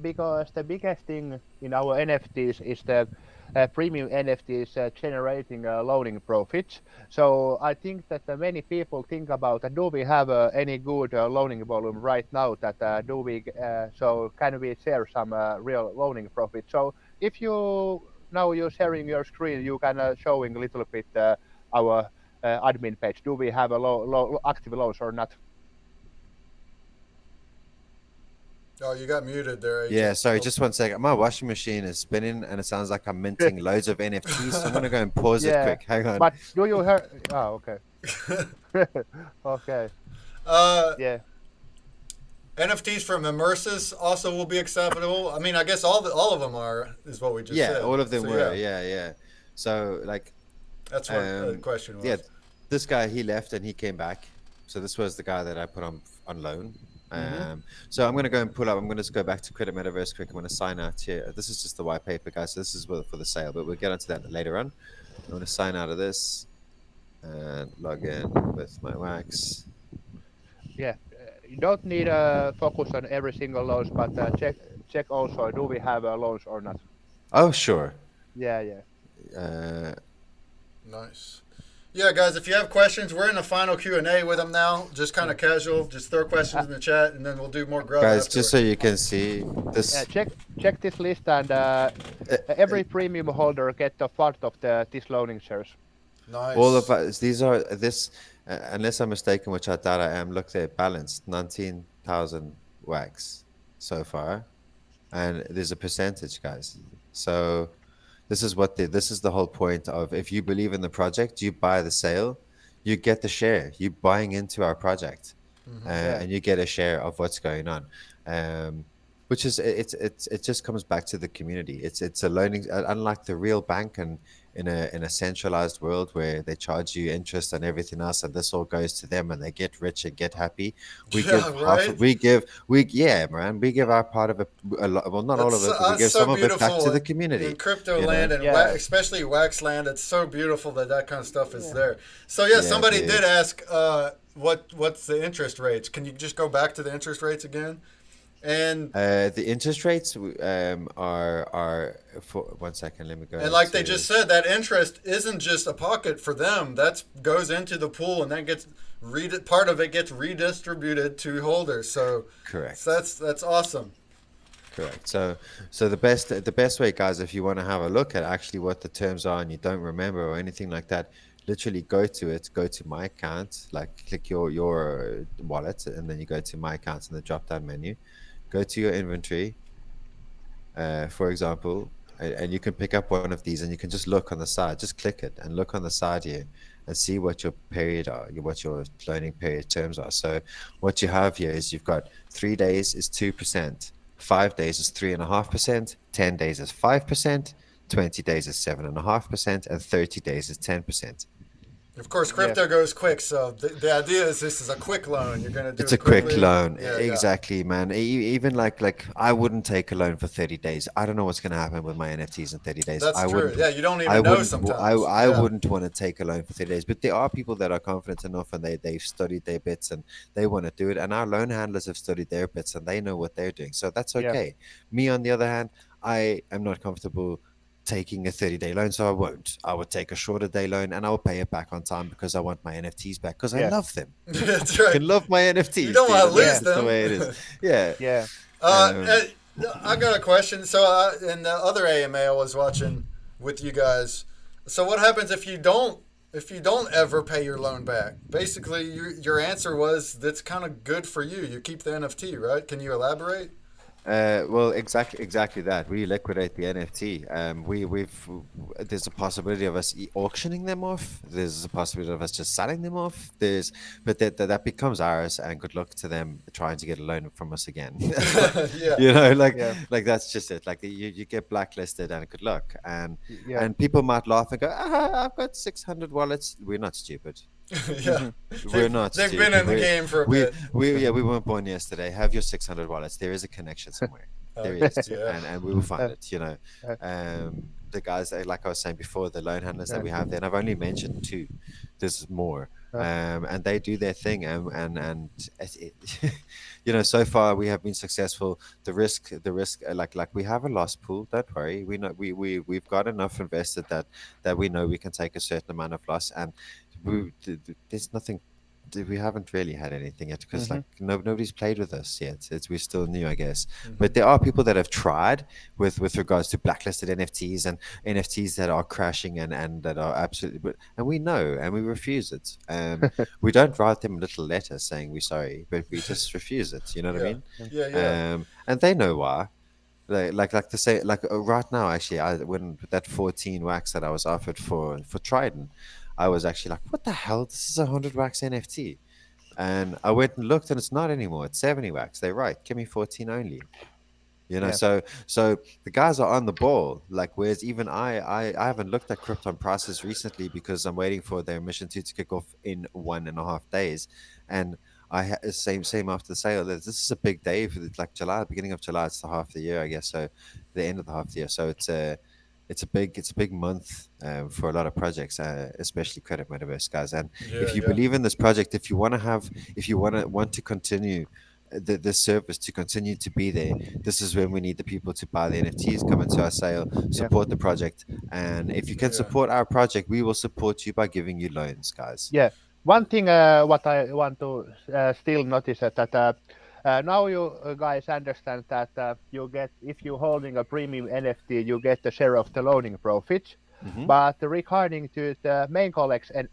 S4: because the biggest thing in our NFTs is the premium NFTs generating loading profits. So I think that many people think about do we have any good loading volume right now? That do we? So can we share some real loading profit? So if you're sharing your screen, you can showing a little bit our admin page. Do we have a active loans or not?
S1: Oh, you got muted there.
S3: Yeah, sorry, just 1 second. My washing machine is spinning and it sounds like I'm minting loads of NFTs. So I'm going to go and pause it quick. Hang on.
S4: But do you hear? Oh, okay. Okay. Yeah.
S1: NFTs from Immersis also will be acceptable. I mean, I guess all of them is what we just said.
S3: Yeah, all of them were. Yeah. So, like...
S1: That's what the question was.
S3: Yeah, this guy, he left and he came back. So this was the guy that I put on loan. So I'm going to go and pull up. I'm going to just go back to Credit Metaverse quick. I'm going to sign out here. This is just the white paper, guys. So this is for the sale, but we'll get onto that later on. I'm going to sign out of this and log in with my wax.
S4: Yeah, you don't need a focus on every single loans, but check also, do we have loans or not?
S3: Oh, sure.
S4: Yeah.
S1: Nice. Yeah, guys, if you have questions, we're in the final Q&A with them now. Just kind of casual. Just throw questions in the chat, and then we'll do more grub.
S3: Guys, just so you can see this.
S4: Check this list, and every premium holder get a part of this loaning shares.
S1: Nice.
S3: All of us. These are unless I'm mistaken, which I doubt I am. Look, they're balanced. 19,000 wax so far, and there's a percentage, guys. So. This is the whole point of, if you believe in the project, you buy the sale, you get the share. You're buying into our project, and you get a share of what's going on. Which is it just comes back to the community. It's a learning, unlike the real bank and in a centralized world where they charge you interest and everything else, and this all goes to them and they get rich and get happy. We give our part of it. Well, not all of it, but we give some of it back to the community.
S1: In crypto land and especially wax land, it's so beautiful that kind of stuff is there. So somebody did ask, what's the interest rates? Can you just go back to the interest rates again? And
S3: the interest rates are for 1 second. Let me go.
S1: And like they just said, that interest isn't just a pocket for them. That goes into the pool, and then part of it gets redistributed to holders. So
S3: correct.
S1: So that's awesome.
S3: Correct. So the best way, guys, if you want to have a look at actually what the terms are and you don't remember or anything like that, literally go to my account, like click your wallet, and then you go to my account in the drop down menu. Go to your inventory, for example, and you can pick up one of these and you can just look on the side, just click it and look on the side here and see what your period are, what your loaning period terms are. So what you have here is you've got 3 days is 2%, 5 days is 3.5%, 10 days is 5%, 20 days is 7.5%, and 30 days is 10%.
S1: Of course, crypto goes quick, so the idea is this is a quick loan. You're going to do
S3: It's
S1: it
S3: a quick
S1: quickly.
S3: loan,
S1: Yeah,
S3: exactly, man. Even like I wouldn't take a loan for 30 days. I don't know what's going to happen with my NFTs in 30 days.
S1: That's
S3: I
S1: true.
S3: wouldn't.
S1: Yeah, you don't
S3: I
S1: even know
S3: wouldn't.
S1: sometimes.
S3: I
S1: Yeah.
S3: wouldn't want to take a loan for 30 days. But there are people that are confident enough and they've studied their bits and they want to do it. And our loan handlers have studied their bits and they know what they're doing. So that's
S4: Yeah.
S3: okay. Me, on the other hand, I am not comfortable taking a 30-day loan, so I won't. I would take a shorter day loan and I'll pay it back on time because I want my NFTs back because I
S4: Yeah.
S3: love them.
S1: That's
S3: I
S1: right.
S3: can love my NFTs.
S1: You don't
S3: dude,
S1: want to
S3: and
S1: lose
S3: that's just
S1: them.
S3: the way it is. Yeah.
S4: Yeah.
S1: I got a question. So in the other AMA I was watching with you guys. So what happens if you don't ever pay your loan back? Basically, your answer was that's kind of good for you. You keep the NFT, right? Can you elaborate?
S3: Well, exactly that. We liquidate the NFT. There's a possibility of us auctioning them off. There's a possibility of us just selling them off. But that becomes ours, and good luck to them trying to get a loan from us again.
S1: Yeah.
S3: You know,
S4: Yeah.
S3: like that's just it. Like you get blacklisted, and good luck.
S4: Yeah.
S3: And people might laugh and go, I've got 600 wallets. We're not stupid.
S1: Yeah.
S3: We're not.
S1: They've
S3: stupid.
S1: been in the game for a
S3: we,
S1: bit.
S3: we weren't born yesterday. Have your 600 wallets. There is a connection somewhere. There is,
S1: Yeah.
S3: and we will find it. You know, the guys that, like I was saying before, the loan handlers that we have there, and I've only mentioned two. There's more, and they do their thing, and you know, so far we have been successful. The risk, like we have a loss pool. Don't worry, we know we've got enough invested that we know we can take a certain amount of loss, and there's nothing. We haven't really had anything yet because like nobody's played with us yet. We're still new, I guess. But there are people that have tried with regards to blacklisted NFTs and NFTs that are crashing and that are absolutely. And we know and we refuse it. We don't write them little letters saying we're sorry, but we just refuse it. You know what I mean?
S1: Yeah.
S3: And they know why. Like to say right now actually when that 14 wax that I was offered for Trident, I was actually like, what the hell, this is 100 wax NFT, and I went and looked and it's not anymore, it's 70 wax. They're right, give me 14 only, you know.
S4: Yeah.
S3: So the guys are on the ball, like, whereas even I haven't looked at Krypton prices recently because I'm waiting for their mission 2 to kick off in 1.5 days, and same after the sale. This is a big day for like July, beginning of July. It's the half of the year, I guess. So the end of the half of the year. So it's a big month for a lot of projects, especially Credit Metaverse guys. And if you believe in this project, if you want to continue the service to continue to be there, this is when we need the people to buy the NFTs, come into our sale, support the project, and if you can support our project, we will support you by giving you loans, guys.
S4: Yeah. One thing what I want to still notice that now you guys understand that you get, if you're holding a premium NFT, you get the share of the loaning profits. But regarding to the main collection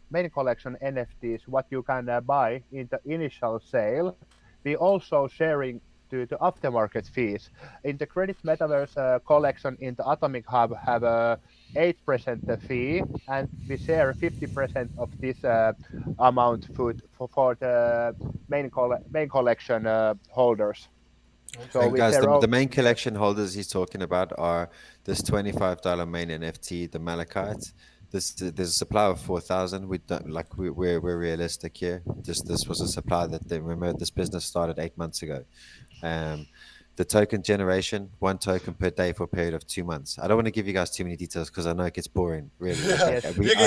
S4: NFTs, what you can buy in the initial sale, we also sharing to the aftermarket fees. In the Credit Metaverse collection in the Atomic Hub have a 8% fee, and we share 50% of this amount for the main collection holders. So
S3: And
S4: we
S3: guys,
S4: share
S3: the main collection holders he's talking about are this $25 main NFT, the Malachite. There's a supply of 4,000. We don't like we're realistic here. This was a supply that remember this business started 8 months ago. The token generation, 1 token per day for a period of 2 months. I don't want to give you guys too many details because I know it gets boring. Really, I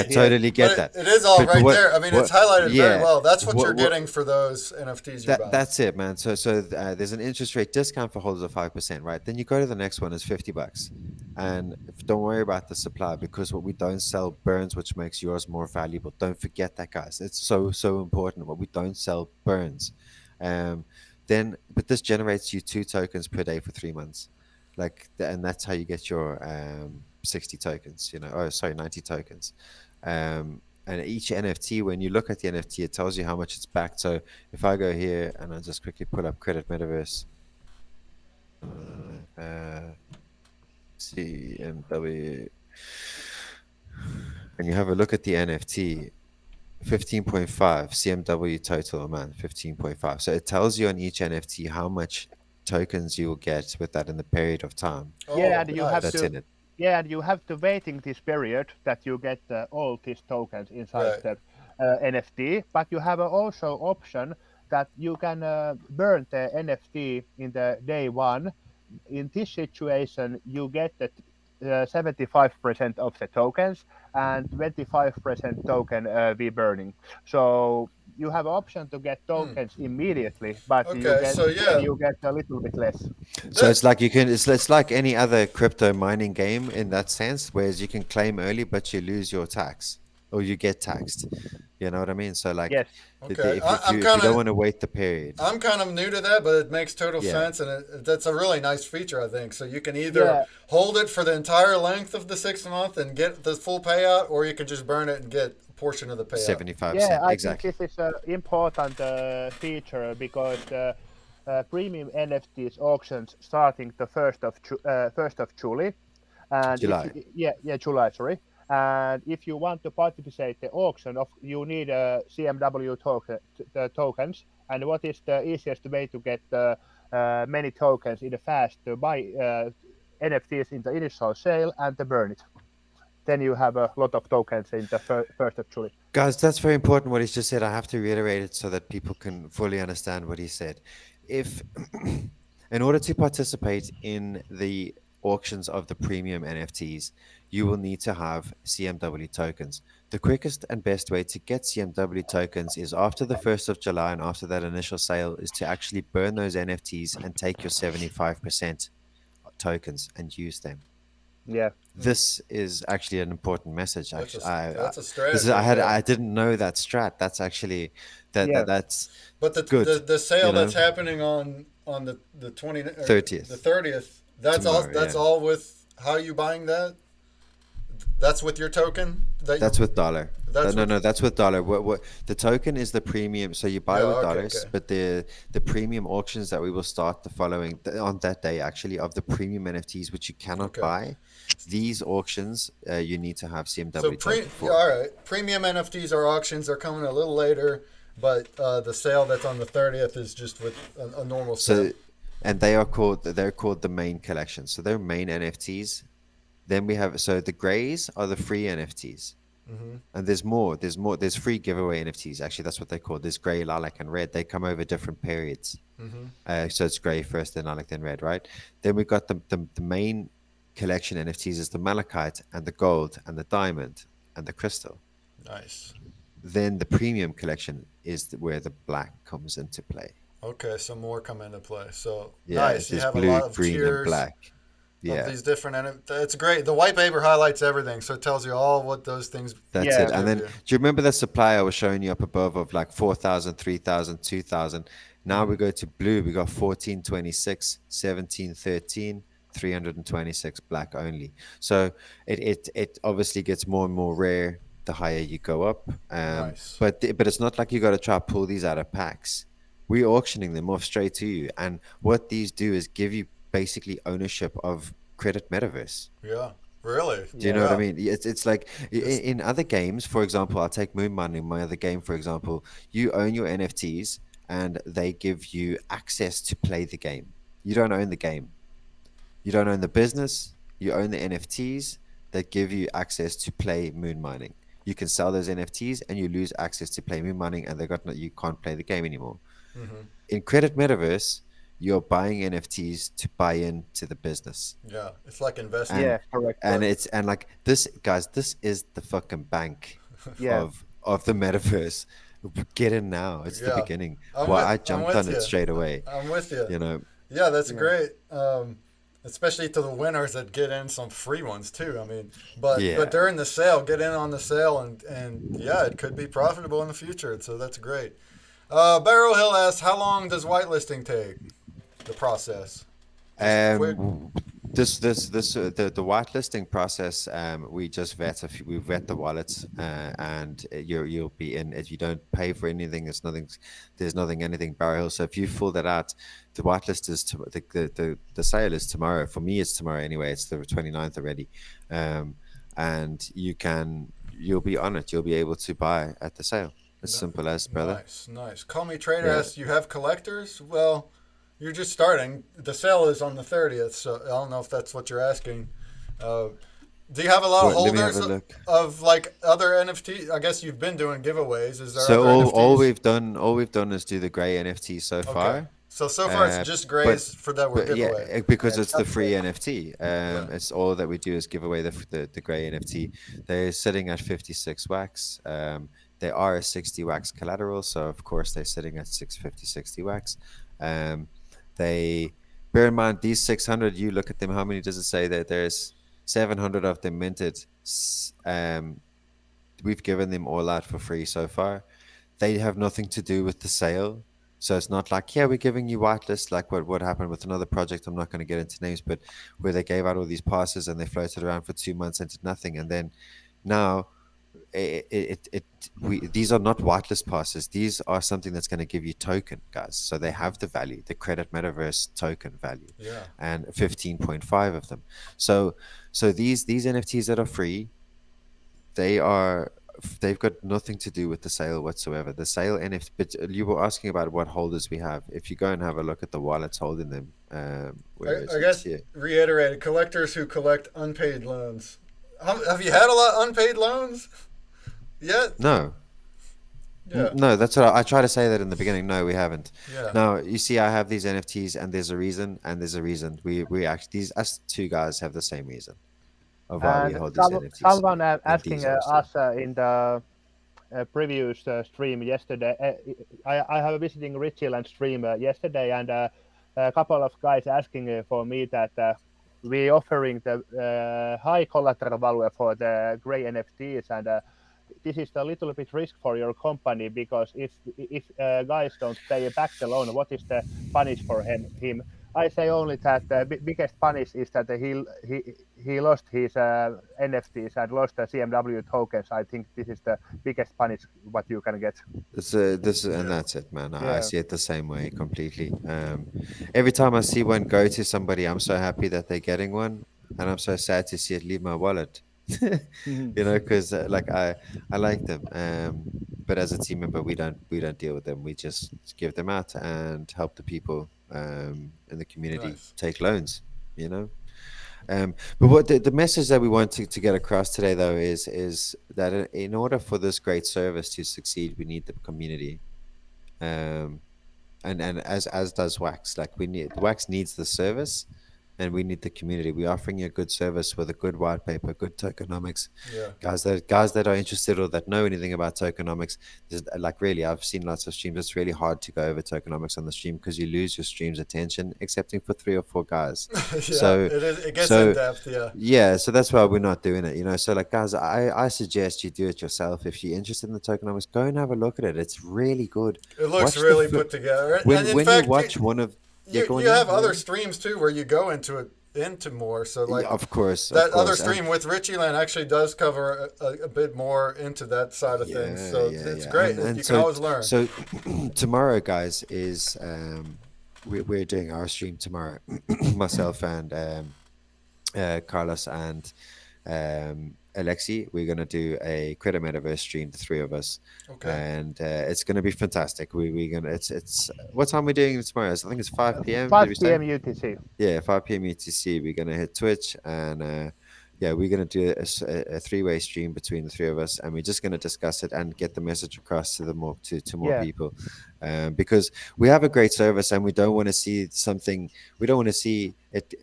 S3: totally get that.
S1: It is all
S3: But
S1: right there. I mean, it's highlighted very well. That's what you're
S3: what-
S1: getting for those NFTs you're buying.
S3: That's it, man. So there's an interest rate discount for holders of 5%, right? Then you go to the next one is $50, and don't worry about the supply because what we don't sell burns, which makes yours more valuable. Don't forget that, guys. It's so important. What we don't sell burns. But this generates you 2 tokens per day for 3 months, and that's how you get your 60 tokens. 90 tokens. And each NFT, when you look at the NFT, it tells you how much it's backed. So if I go here and I just quickly pull up Credit Metaverse, CMW, and you have a look at the NFT, 15.5 CMW total amount, 15.5. So it tells you on each NFT how much tokens you will get with that in the period of time.
S4: Yeah, and you have
S3: That's
S4: to
S3: in it.
S4: Yeah, and you have to waiting this period that you get all these tokens inside
S1: Right.
S4: the NFT, but you have also option that you can burn the NFT in the day one. In this situation, you get the 75% of the tokens and 25% token be burning. So you have option to get tokens immediately, but you
S1: Okay,
S4: get
S1: so
S4: then
S1: yeah,
S4: you get a little bit less.
S3: So
S1: that,
S3: it's like it's like any other crypto mining game in that sense, whereas you can claim early, but you lose your tax or you get taxed. You know what I mean? So like,
S4: Yes.
S1: okay.
S3: if you don't want to wait the period,
S1: I'm kind of new to that, but it makes total
S3: yeah,
S1: sense, and that's a really nice feature, I think. So you can either
S4: Yeah.
S1: hold it for the entire length of the 6 month and get the full payout, or you can just burn it and get a portion of the payout.
S4: Yeah,
S3: 75%
S4: I think
S3: exactly.
S4: this is an important feature because the premium NFTs auctions starting the first of July, and if
S3: July.
S4: you, yeah July, sorry, and if you want to participate the auction of you need a CMW tokens, and what is the easiest way to get many tokens in the fast to buy NFTs in the initial sale and to burn it. Then you have a lot of tokens in the first of July.
S3: Guys, that's very important what he's just said. I have to reiterate it so that people can fully understand what he said. If, in order to participate in the auctions of the premium NFTs, you will need to have CMW tokens. The quickest and best way to get CMW tokens is after the 1st of July and after that initial sale is to actually burn those NFTs and take your 75% tokens and use them.
S4: Yeah.
S3: This is actually an important message.
S1: That's
S3: Actually,
S1: that's a
S3: this is
S1: strategy. Yeah.
S3: I didn't know that strat. That's actually
S4: Yeah.
S3: that's
S1: But
S3: good.
S1: the sale
S3: You know,
S1: that's happening on the 20 or
S3: 30th
S1: the 30th. That's all.
S3: tomorrow.
S1: That's
S3: Yeah,
S1: all with how you buying that. That's with your token.
S3: that's with dollar.
S1: That's
S3: No,
S1: with.
S3: no, that's with dollar. What the token is the premium. So you buy
S1: Yeah.
S3: with
S1: Okay.
S3: dollars,
S1: Okay.
S3: but the premium auctions that we will start the following on that day actually of the premium NFTs which you cannot
S1: Okay.
S3: buy. These auctions you need to have
S1: So
S3: CMW token
S1: yeah,
S3: for.
S1: all right. Premium NFTs are auctions. They're coming a little later, but the sale that's on the 30th is just with a normal sale.
S3: So, and they're called the main collection. So they're main NFTs. Then we have so the grays are the free NFTs, and there's more. There's more. There's free giveaway NFTs. Actually, that's what they're called. There's gray, lilac, and red. They come over different periods. So it's gray first, then lilac, then red, right? Then we've got the main collection NFTs is the malachite and the gold and the diamond and the crystal.
S1: Nice.
S3: Then the premium collection is where the black comes into play.
S1: Okay, some more come into play. So
S3: Yeah,
S1: nice. You
S3: there's
S1: have a
S3: blue,
S1: lot of
S3: green, and
S1: tiers
S3: black.
S1: of
S3: Yeah.
S1: these different. It's great. The white paper highlights everything, so it tells you all what those things.
S3: That's
S4: Yeah.
S3: it. And
S1: give
S3: then,
S1: you.
S3: do you remember the supply I was showing you up above of like 4,000, 3,000, 2,000? Now we go to blue. We got 1426, 1713, 326 black only. So it obviously gets more and more rare the higher you go up.
S1: Nice.
S3: But it's not like you got to try to pull these out of packs. We're auctioning them off straight to you. And what these do is give you basically ownership of Credit Metaverse.
S1: Yeah. Really.
S3: Do you know what I
S1: Yeah.
S3: mean? It's like in other games, for example, I'll take Moon Mining, my other game, for example. You own your NFTs and they give you access to play the game. You don't own the game. You don't own the business. You own the NFTs that give you access to play Moon Mining. You can sell those NFTs and you lose access to play Moon Mining and you can't play the game anymore. In Credit Metaverse, you're buying NFTs to buy into the business.
S1: Yeah. It's like investing.
S3: And
S4: Yeah, correct.
S3: and like this, guys, this is the fucking bank
S4: Yeah.
S3: of the metaverse. Get in now. It's the
S1: Yeah.
S3: beginning.
S1: I'm
S3: Well,
S1: with-
S3: I
S1: I'm
S3: jumped
S1: with
S3: on
S1: you.
S3: it straight away.
S1: I'm with you.
S3: You know,
S1: Yeah, that's great. Especially to the winners that get in some free ones too. I mean, but
S3: Yeah.
S1: during the sale, get in on the sale, and yeah, it could be profitable in the future. So that's great. Barrow Hill asks, how long does whitelisting take? The process. quick.
S3: The whitelisting process, we just we vet the wallets, and you'll be in. If you don't pay for anything, there's nothing anything Barrow Hill. So if you fill that out, the whitelist is the sale is tomorrow. For me, it's tomorrow anyway. It's the 29th already, and you'll be on it. You'll be able to buy at the sale. As simple as, brother.
S1: Nice. Call Me Trader
S3: Yeah.
S1: asks, you have collectors? Well, you're just starting. The sale is on the 30th, so I don't know if that's what you're asking. Do you have a lot of
S3: Let me have
S1: holders
S3: a look.
S1: of like other NFT? I guess you've been doing giveaways. Is there
S3: So
S1: other
S3: all
S1: NFTs?
S3: we've done is do the gray NFT so
S1: Okay.
S3: far.
S1: So far it's just
S3: But
S1: grays for that were
S3: yeah,
S1: giveaway.
S3: because it's the free
S4: That's
S3: NFT.
S1: Yeah.
S3: It's all that we do is give away the gray NFT. They're sitting at 56 wax. They are a 60 wax collateral, so of course they're sitting at 650 60 wax. Um, they bear in mind these 600. You look at them. How many does it say that there's 700 of them minted? We've given them all out for free so far. They have nothing to do with the sale. So it's not like, yeah, we're giving you whitelist, like what happened with another project. I'm not going to get into names, but where they gave out all these passes and they floated around for 2 months and did nothing. And then now we these are not whitelist passes. These are something that's going to give you token, guys. So they have the value, the credit metaverse token value,
S1: Yeah.
S3: and 15.5 of them. So these NFTs that are free, they've got nothing to do with the sale whatsoever. The sale NFT, but you were asking about what holders we have. If you go and have a look at the wallets holding them, where is
S1: I
S3: it
S1: guess
S3: here?
S1: reiterated collectors who collect unpaid loans. Have you had a lot of unpaid loans yet?
S3: No,
S1: Yeah.
S3: no, that's what I try to say that in the beginning. No, we haven't.
S1: Yeah.
S3: Now you see, I have these NFTs, and there's a reason, and there's a reason. We actually these us two guys have the same reason of why we
S4: And
S3: hold these NFTs,
S4: someone
S3: and
S4: asking
S3: these obviously.
S4: us in the previous stream yesterday. I have a visiting Richland stream yesterday, and a couple of guys asking for me that we offering the high collateral value for the gray NFTs, and this is a little bit risk for your company, because if guys don't pay back the loan, what is the punish for him? I say only that the biggest punish is that he lost his NFTs and lost the CMW tokens. I think this is the biggest punish what you can get.
S3: And that's it, man. I
S4: Yeah.
S3: see it the same way completely. Every time I see one go to somebody, I'm so happy that they're getting one, and I'm so sad to see it leave my wallet. Because like I like them, but as a team member, we don't deal with them. We just give them out and help the people in the community
S1: Nice.
S3: take loans. You know. But what the message that we want to get across today, though, is that in order for this great service to succeed, we need the community, um, and as does Wax. Like Wax needs the service, and we need the community. We're offering you a good service with a good white paper, good tokenomics.
S1: Yeah.
S3: Guys that are interested or that know anything about tokenomics, like really, I've seen lots of streams. It's really hard to go over tokenomics on the stream because you lose your stream's attention, excepting for 3 or 4 guys.
S1: Yeah.
S3: So
S1: It gets
S3: so
S1: in depth. Yeah.
S3: yeah, so that's why we're not doing it. So like guys, I suggest you do it yourself. If you're interested in the tokenomics, go and have a look at it. It's really good.
S1: It looks
S3: Watch the
S1: really
S3: fi-
S1: put together.
S3: when
S1: And in
S3: when
S1: fact,
S3: you watch one of go on,
S1: you have
S3: yeah,
S1: other
S3: yeah.
S1: streams too where you go into more. So like
S3: Yeah, of course,
S1: that
S3: of course.
S1: other stream with Richie Land actually does cover a bit more into that side of things. So it's great.
S3: And
S1: You
S3: so,
S1: can always learn.
S3: So tomorrow, guys, is we're doing our stream tomorrow. Myself and Carlos and Aleksi, we're gonna do a Credit Metaverse stream, the 3 of us,
S1: Okay.
S3: and it's gonna be fantastic. We're gonna it's what time are we doing it tomorrow? I think it's 5 p.m. Did
S4: 5
S3: we say?
S4: p.m. UTC.
S3: Yeah, 5 p.m. UTC. We're gonna hit Twitch, and yeah, we're gonna do a 3-way stream between the 3 of us, and we're just gonna discuss it and get the message across to more
S4: Yeah.
S3: people, because we have a great service, and we don't want to see something. We don't want to see it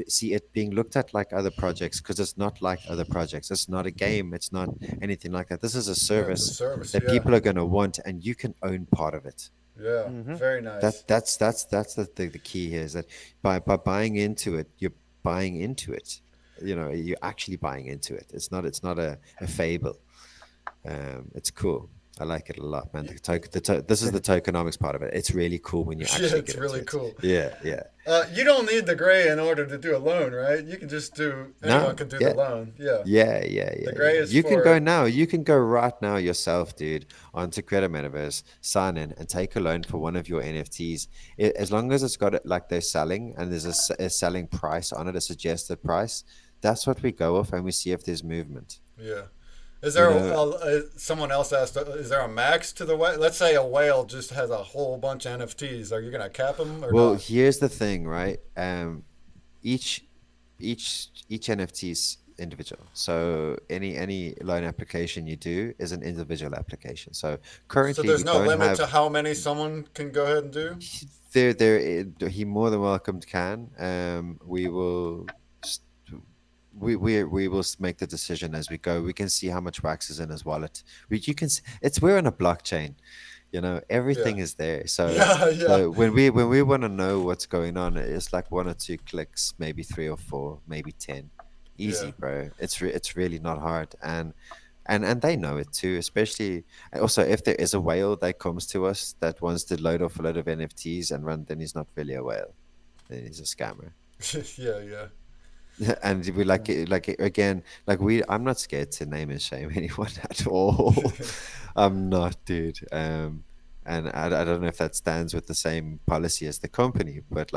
S3: see it being looked at like other projects, because it's not like other projects. It's not a game. It's not anything like that. This is a
S1: Yeah, it's a
S3: service
S1: service.
S3: that
S1: Yeah.
S3: people are gonna want, and you can own part of it.
S1: Yeah. Very nice.
S3: That's the key here, is that by buying into it, you're buying into it. You're actually buying into it. It's not a fable. It's cool. I like it a lot, man. This is the tokenomics part of it. It's really cool when you
S1: Yeah,
S3: actually
S1: it's
S3: get
S1: really
S3: into
S1: cool.
S3: it. Yeah.
S1: You don't need the gray in order to do a loan, right? You can just anyone can do
S3: yeah.
S1: the loan. Yeah.
S3: Yeah.
S1: The gray is
S3: You can
S1: for-
S3: go now. You can go right now yourself, dude, onto Credit Metaverse, sign in, and take a loan for one of your NFTs. As long as it's got it like they're selling, and there's a selling price on it, a suggested price. That's what we go off, and we see if there's movement.
S1: Yeah. Is there
S3: You
S1: someone else asked? Is there a max to the whale? Let's say a whale just has a whole bunch of NFTs. Are you gonna cap them or
S3: Well,
S1: not?
S3: here's the thing, right? Each NFTs individual. So any loan application you do is an individual application. So
S1: So
S3: currently
S1: there's
S3: we
S1: no
S3: don't
S1: limit to
S3: have.
S1: how many someone can go ahead and do?
S3: He more than welcome can. We will. We will make the decision as we go. We can see how much wax is in his wallet. You can. It's we're on a blockchain.
S1: Yeah.
S3: Everything is there. So
S1: Yeah, yeah,
S3: so when we want to know what's going on, it's like 1 or 2 clicks, maybe 3 or 4, maybe 10.
S1: yeah.
S3: Easy, bro. It's really not hard, and they know it too. Especially also if there is a whale that comes to us that wants to load off a lot of NFTs and run, then he's not really a whale. Then he's a scammer.
S1: Yeah, yeah.
S3: And we again, I'm not scared to name and shame anyone at all. I'm not, dude. And I don't know if that stands with the same policy as the company, but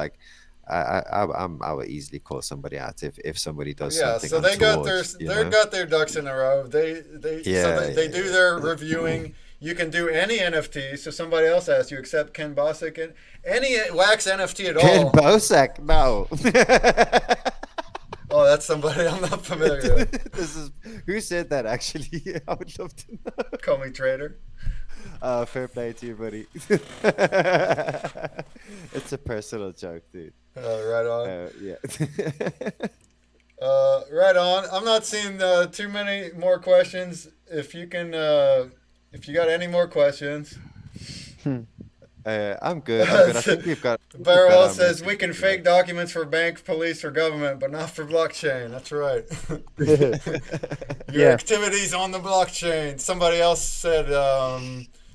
S3: I will easily call somebody out if somebody does
S1: Yeah,
S3: something
S1: so they got their
S3: untoward, you
S1: they
S3: know?
S1: got their ducks in a row.
S3: Yeah,
S1: They
S3: yeah,
S1: do
S3: yeah.
S1: their reviewing. You can do any NFT. So somebody else asks you accept Ken Bosick and any Wax NFT at
S3: Ken
S1: all.
S3: Bosak, no.
S1: Oh, that's somebody I'm not familiar with.
S3: This is who said that actually? I would love to know.
S1: Call me traitor.
S3: Fair play to you, buddy. It's a personal joke, dude.
S1: Right on.
S3: Yeah.
S1: Right on. I'm not seeing too many more questions. If you can, if you got any more questions.
S3: I'm good. I'm good. I think we've got.
S1: Barrel says we can fake documents for bank, police, or government, but not for blockchain. That's right. Your
S4: Yeah.
S1: activities on the blockchain. Somebody else said,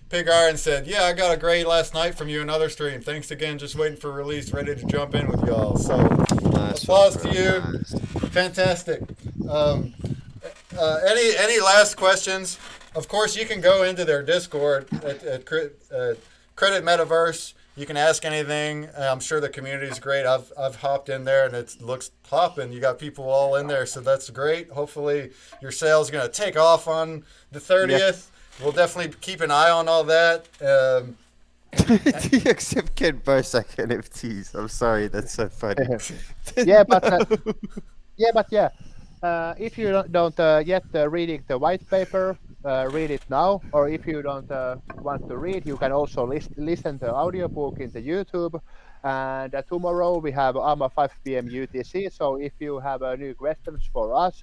S1: Pig Iron said, yeah, I got a grade last night from you, another stream. Thanks again. Just waiting for release, ready to jump in with y'all. So
S3: Nice
S1: applause
S3: one,
S1: to
S3: bro.
S1: you.
S3: Nice.
S1: Fantastic. Any last questions? Of course, you can go into their Discord at Credit Metaverse. You can ask anything. I'm sure the community is great. I've hopped in there and it looks popping. You got people all in there, so that's great. Hopefully, your sale is going to take off on the 30th. We'll definitely keep an eye on all that.
S3: Do you accept Ken Bosak NFTs? I'm sorry, that's so funny.
S4: Yeah, but if you don't yet reading the white paper, read it now. Or if you don't want to read, you can also listen to audiobook in the YouTube. And tomorrow we have AMA 5 p.m. UTC. So if you have new questions for us,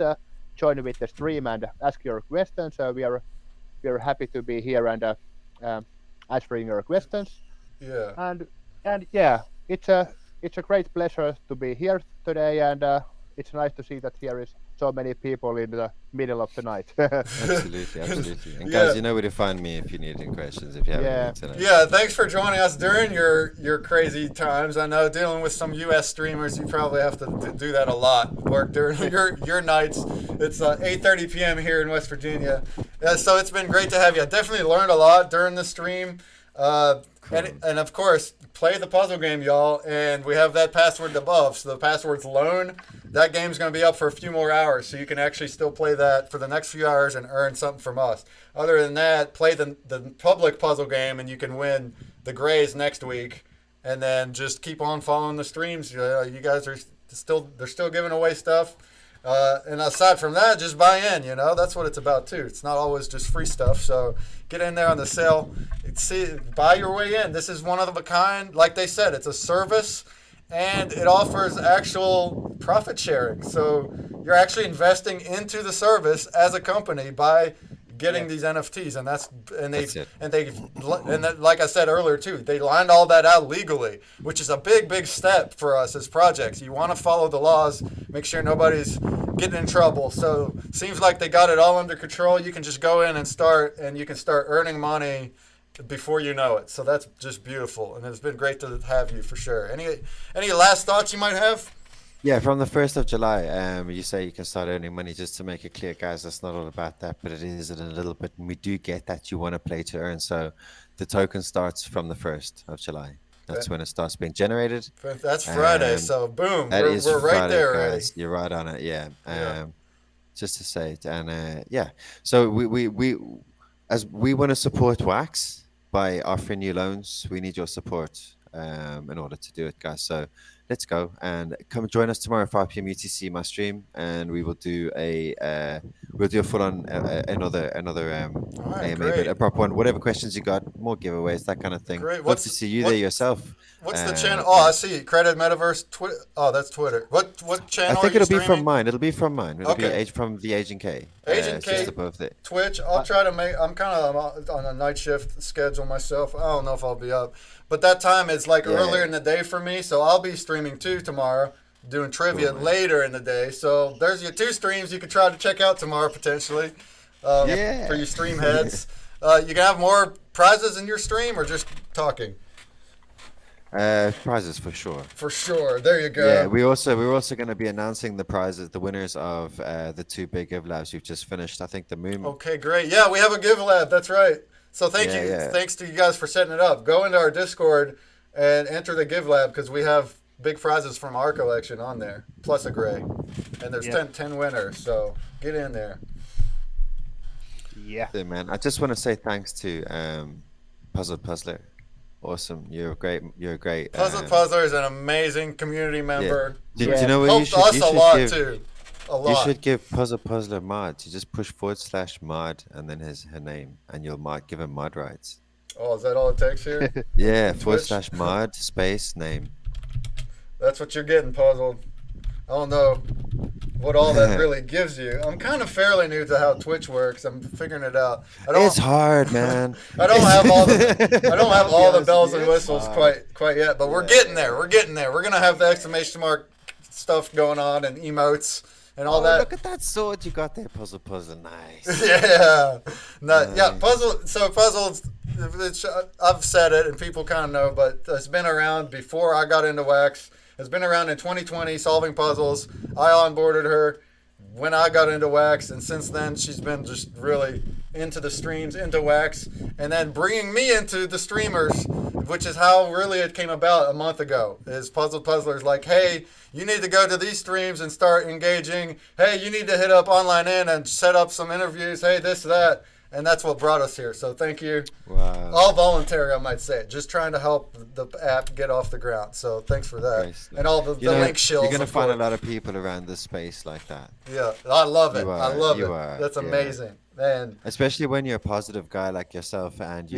S4: join with the stream and ask your questions. We are happy to be here and answering your questions.
S1: Yeah.
S4: And yeah, it's a great pleasure to be here today, and it's nice to see that here is so many people in the middle of the night.
S3: Absolutely. And
S1: Yeah.
S3: guys, you know where to find me if you need any questions, if you have
S4: Yeah.
S3: any tonight.
S1: Yeah, thanks for joining us during your crazy times. I know dealing with some U.S. streamers, you probably have to do that a lot. Work during your nights. It's 8:30 p.m. here in West Virginia. So it's been great to have you. I definitely learned a lot during the stream. And of course, play the puzzle game, y'all. And we have that password above. So the password's loan. That game's going to be up for a few more hours. So you can actually still play that for the next few hours and earn something from us. Other than that, play the public puzzle game and you can win the Grays next week. And then just keep on following the streams. You guys are they're still giving away stuff. And aside from that, just buy in, that's what it's about too. It's not always just free stuff. So get in there on the sale. Buy your way in. This is one of a kind. Like they said, it's a service and it offers actual profit sharing. So you're actually investing into the service as a company by getting these NFTs, and like I said earlier too, they lined all that out legally, which is a big step for us as projects. You want to follow the laws, make sure nobody's getting in trouble. So seems like they got it all under control. You can just go in and you can start earning money before you know it. So that's just beautiful, and it's been great to have you for sure. Any last thoughts you might have?
S3: Yeah, from the 1st of July, you say you can start earning money. Just to make it clear, guys, that's not all about that, but it is in a little bit. And we do get that you want to play to earn. So the token starts from the 1st of July. That's when it starts being generated.
S1: That's Friday, so boom, we're right
S3: Friday,
S1: there
S3: guys.
S1: already.
S3: You're right on it, yeah.
S1: Yeah.
S3: Just to say it, and so we as we want to support Wax by offering you loans, we need your support in order to do it, guys. So let's go and come join us tomorrow 5 p.m. UTC my stream, and we will do a full on another
S1: All right,
S3: AMA, but
S1: great.
S3: a proper one. Whatever questions you got, more giveaways, that kind of thing.
S1: Great.
S3: Hope to see you there yourself.
S1: What's the channel? Oh, I see. Credit Metaverse. Oh, that's Twitter. What channel?
S3: I think
S1: are you
S3: it'll be
S1: streaming?
S3: from mine. It'll be from mine. It'll
S1: Okay.
S3: be from the Agent K.
S1: Agent
S3: It's
S1: K.
S3: just above there.
S1: Twitch. I'll try to make. I'm kind of on a night shift schedule myself. I don't know if I'll be up, but that time is like earlier in the day for me. So I'll be streaming too tomorrow, doing trivia later in the day. So there's your 2 streams you could try to check out tomorrow potentially. For you stream heads. You can have more prizes in your stream or just talking.
S3: Prizes for sure.
S1: For sure. There you go.
S3: Yeah, we're also going to be announcing the prizes, the winners of the 2 big Give Labs we've just finished. I think the Moon.
S1: Okay, great. Yeah, we have a Give Lab. That's right. So thank you.
S3: Yeah.
S1: Thanks to you guys for setting it up. Go into our Discord and enter the Give Lab because we have big prizes from our collection on there, plus a gray. And there's 10 winners. So get in there.
S4: Yeah.
S3: Yeah, man. I just want to say thanks to Puzzler. Awesome. You're great.
S1: Puzzler is an amazing community member.
S3: Do you know what
S1: Helped us a lot too. A lot.
S3: You should give Puzzler mods. You just push /mod and then her name, and you'll give him mod rights.
S1: Oh, is that all it takes here?
S3: Yeah,
S1: Twitch?
S3: /mod space name.
S1: That's what you're getting, Puzzled. I don't know what all that really gives you. I'm kind of fairly new to how Twitch works. I'm figuring it out.
S3: It's hard, man.
S1: I don't have all the bells and whistles quite yet, but we're getting there. We're getting there. We're gonna have the exclamation mark stuff going on and emotes and all that.
S3: Look at that sword you got there, Puzzle. Nice.
S1: Yeah, Puzzle. So Puzzles, I've said it and people kind of know, but it's been around before I got into Wax. It's been around in 2020, solving puzzles. I onboarded her when I got into Wax, and since then she's been just really into the streams, into Wax, and then bringing me into the streamers, which is how really it came about a month ago. Is Puzzler's like, hey, you need to go to these streams and start engaging. Hey, you need to hit up Online In and set up some interviews. Hey, this, that. And that's what brought us here. So thank you.
S3: Wow.
S1: All voluntary, I might say. Just trying to help the app get off the ground. So thanks for that.
S3: Nice.
S1: And all the link shills.
S3: You're going to find a lot of people around this space like that.
S1: Yeah, I love it. I love it.
S3: Are,
S1: that's amazing. Man.
S3: Especially when you're a positive guy like yourself and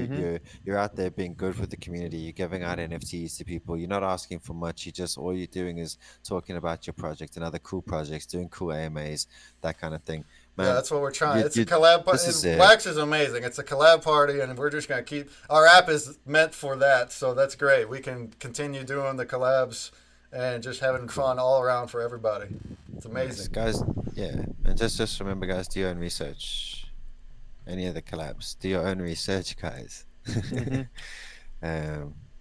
S3: you're out there being good for the community. You're giving out NFTs to people. You're not asking for much. All you're doing is talking about your project and other cool projects, doing cool AMAs, that kind of thing. Man,
S1: yeah, that's what we're trying. It's a collab party. Wax is amazing. It's a collab party, and we're just going to keep... Our app is meant for that, so that's great. We can continue doing the collabs and just having fun all around for everybody. It's amazing.
S3: Guys, yeah. And just remember, guys, do your own research. Any of the collabs. Do your own research, guys.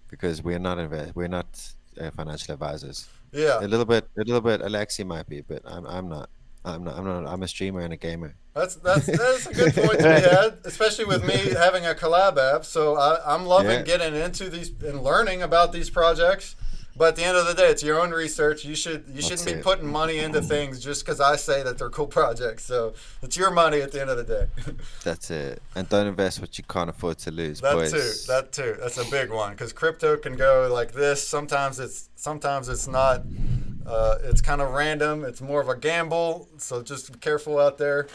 S3: Because we're not financial advisors.
S1: Yeah.
S3: A little bit. Aleksi might be, but I'm not. I'm a streamer and a gamer.
S1: That's a good point to be had, especially with me having a collab app. So I'm loving getting into these and learning about these projects. But at the end of the day, it's your own research. You shouldn't be putting money into things just because I say that they're cool projects. So it's your money at the end of the day.
S3: That's it. And don't invest what you can't afford to lose,
S1: boys.
S3: That
S1: too. That's a big one because crypto can go like this. Sometimes it's not. It's kind of random. It's more of a gamble. So just be careful out there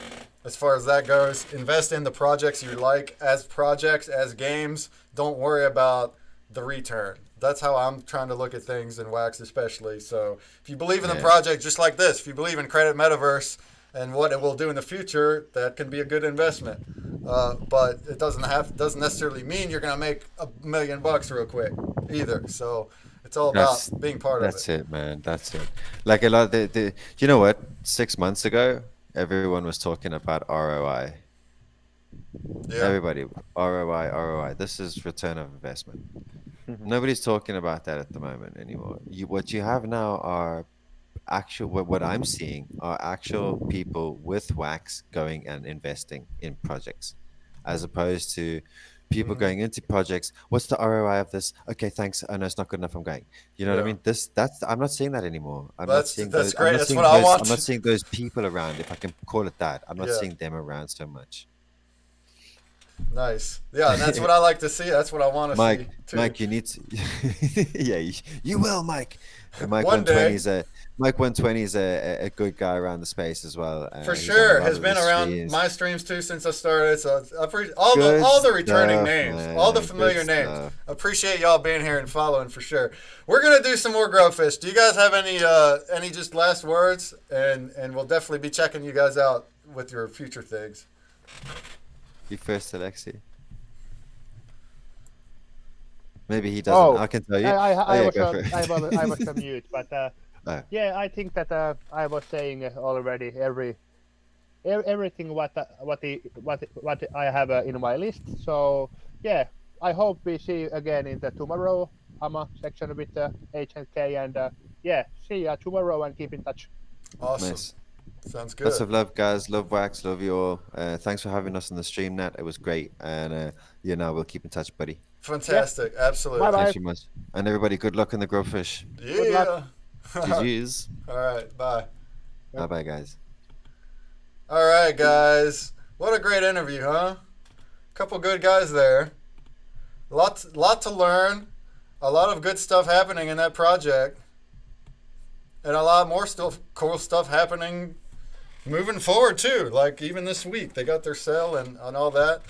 S1: as far as that goes. Invest in the projects you like as projects, as games. Don't worry about the return. That's how I'm trying to look at things in Wax especially. So if you believe in the project just like this, if you believe in Credit Metaverse and what it will do in the future, that can be a good investment. But it doesn't necessarily mean you're going to make $1 million real quick either. So it's all about being part of it.
S3: That's it, man. That's it. Like a lot of you know what? 6 months ago, everyone was talking about ROI. Yeah. Everybody, ROI. This is return of investment. Nobody's talking about that at the moment anymore. What you have now are what I'm seeing are actual people with Wax going and investing in projects, as opposed to people going into projects. What's the ROI of this? Okay, thanks. Oh no, it's not good enough. I'm going. You know what I mean? I'm not seeing that anymore.
S1: That's great. That's what I want.
S3: I'm not seeing those people around, if I can call it that. I'm not seeing them around so much.
S1: Nice. Yeah, and that's what I like to see. That's what I want to see too.
S3: Mike, you need to. Yeah, you will, Mike. Mike
S1: One
S3: 120
S1: day.
S3: is a Mike 120 is a good guy around the space as well.
S1: For
S3: He's on a
S1: sure,
S3: lot
S1: has
S3: of
S1: been
S3: the
S1: around
S3: streams.
S1: my streams too since I started. So I appreciate all
S3: Good
S1: the returning
S3: stuff,
S1: names,
S3: man.
S1: all the
S3: Good
S1: familiar names.
S3: stuff.
S1: Appreciate y'all being here and following for sure. We're gonna do some more Grubfish. Do you guys have any just last words? And we'll definitely be checking you guys out with your future things.
S3: You first, Aleksi. Maybe he doesn't. I can tell you.
S4: I
S3: Yeah,
S4: was
S3: go for it.
S4: I was on mute, but
S3: Oh.
S4: yeah, I think that I was saying already everything what I have in my list. So yeah, I hope we see you again in the tomorrow AMA section with AgentK, and yeah, see you tomorrow and keep in touch.
S1: Awesome.
S3: Nice.
S1: Sounds good.
S3: Lots of love, guys. Love Wax. Love you all. Thanks for having us on the stream, Nat. It was great. And you know, we'll keep in touch, buddy.
S1: Fantastic. Absolutely.
S4: Bye-bye.
S3: Thanks very much. And everybody, good luck in the Grubfish.
S1: Yeah.
S3: GG's.
S1: All right. Bye.
S3: Bye bye, guys.
S1: All right, guys. What a great interview, huh? Couple good guys there. Lot to learn. A lot of good stuff happening in that project. And a lot more cool stuff happening moving forward, too. Like, even this week, they got their sale and all that.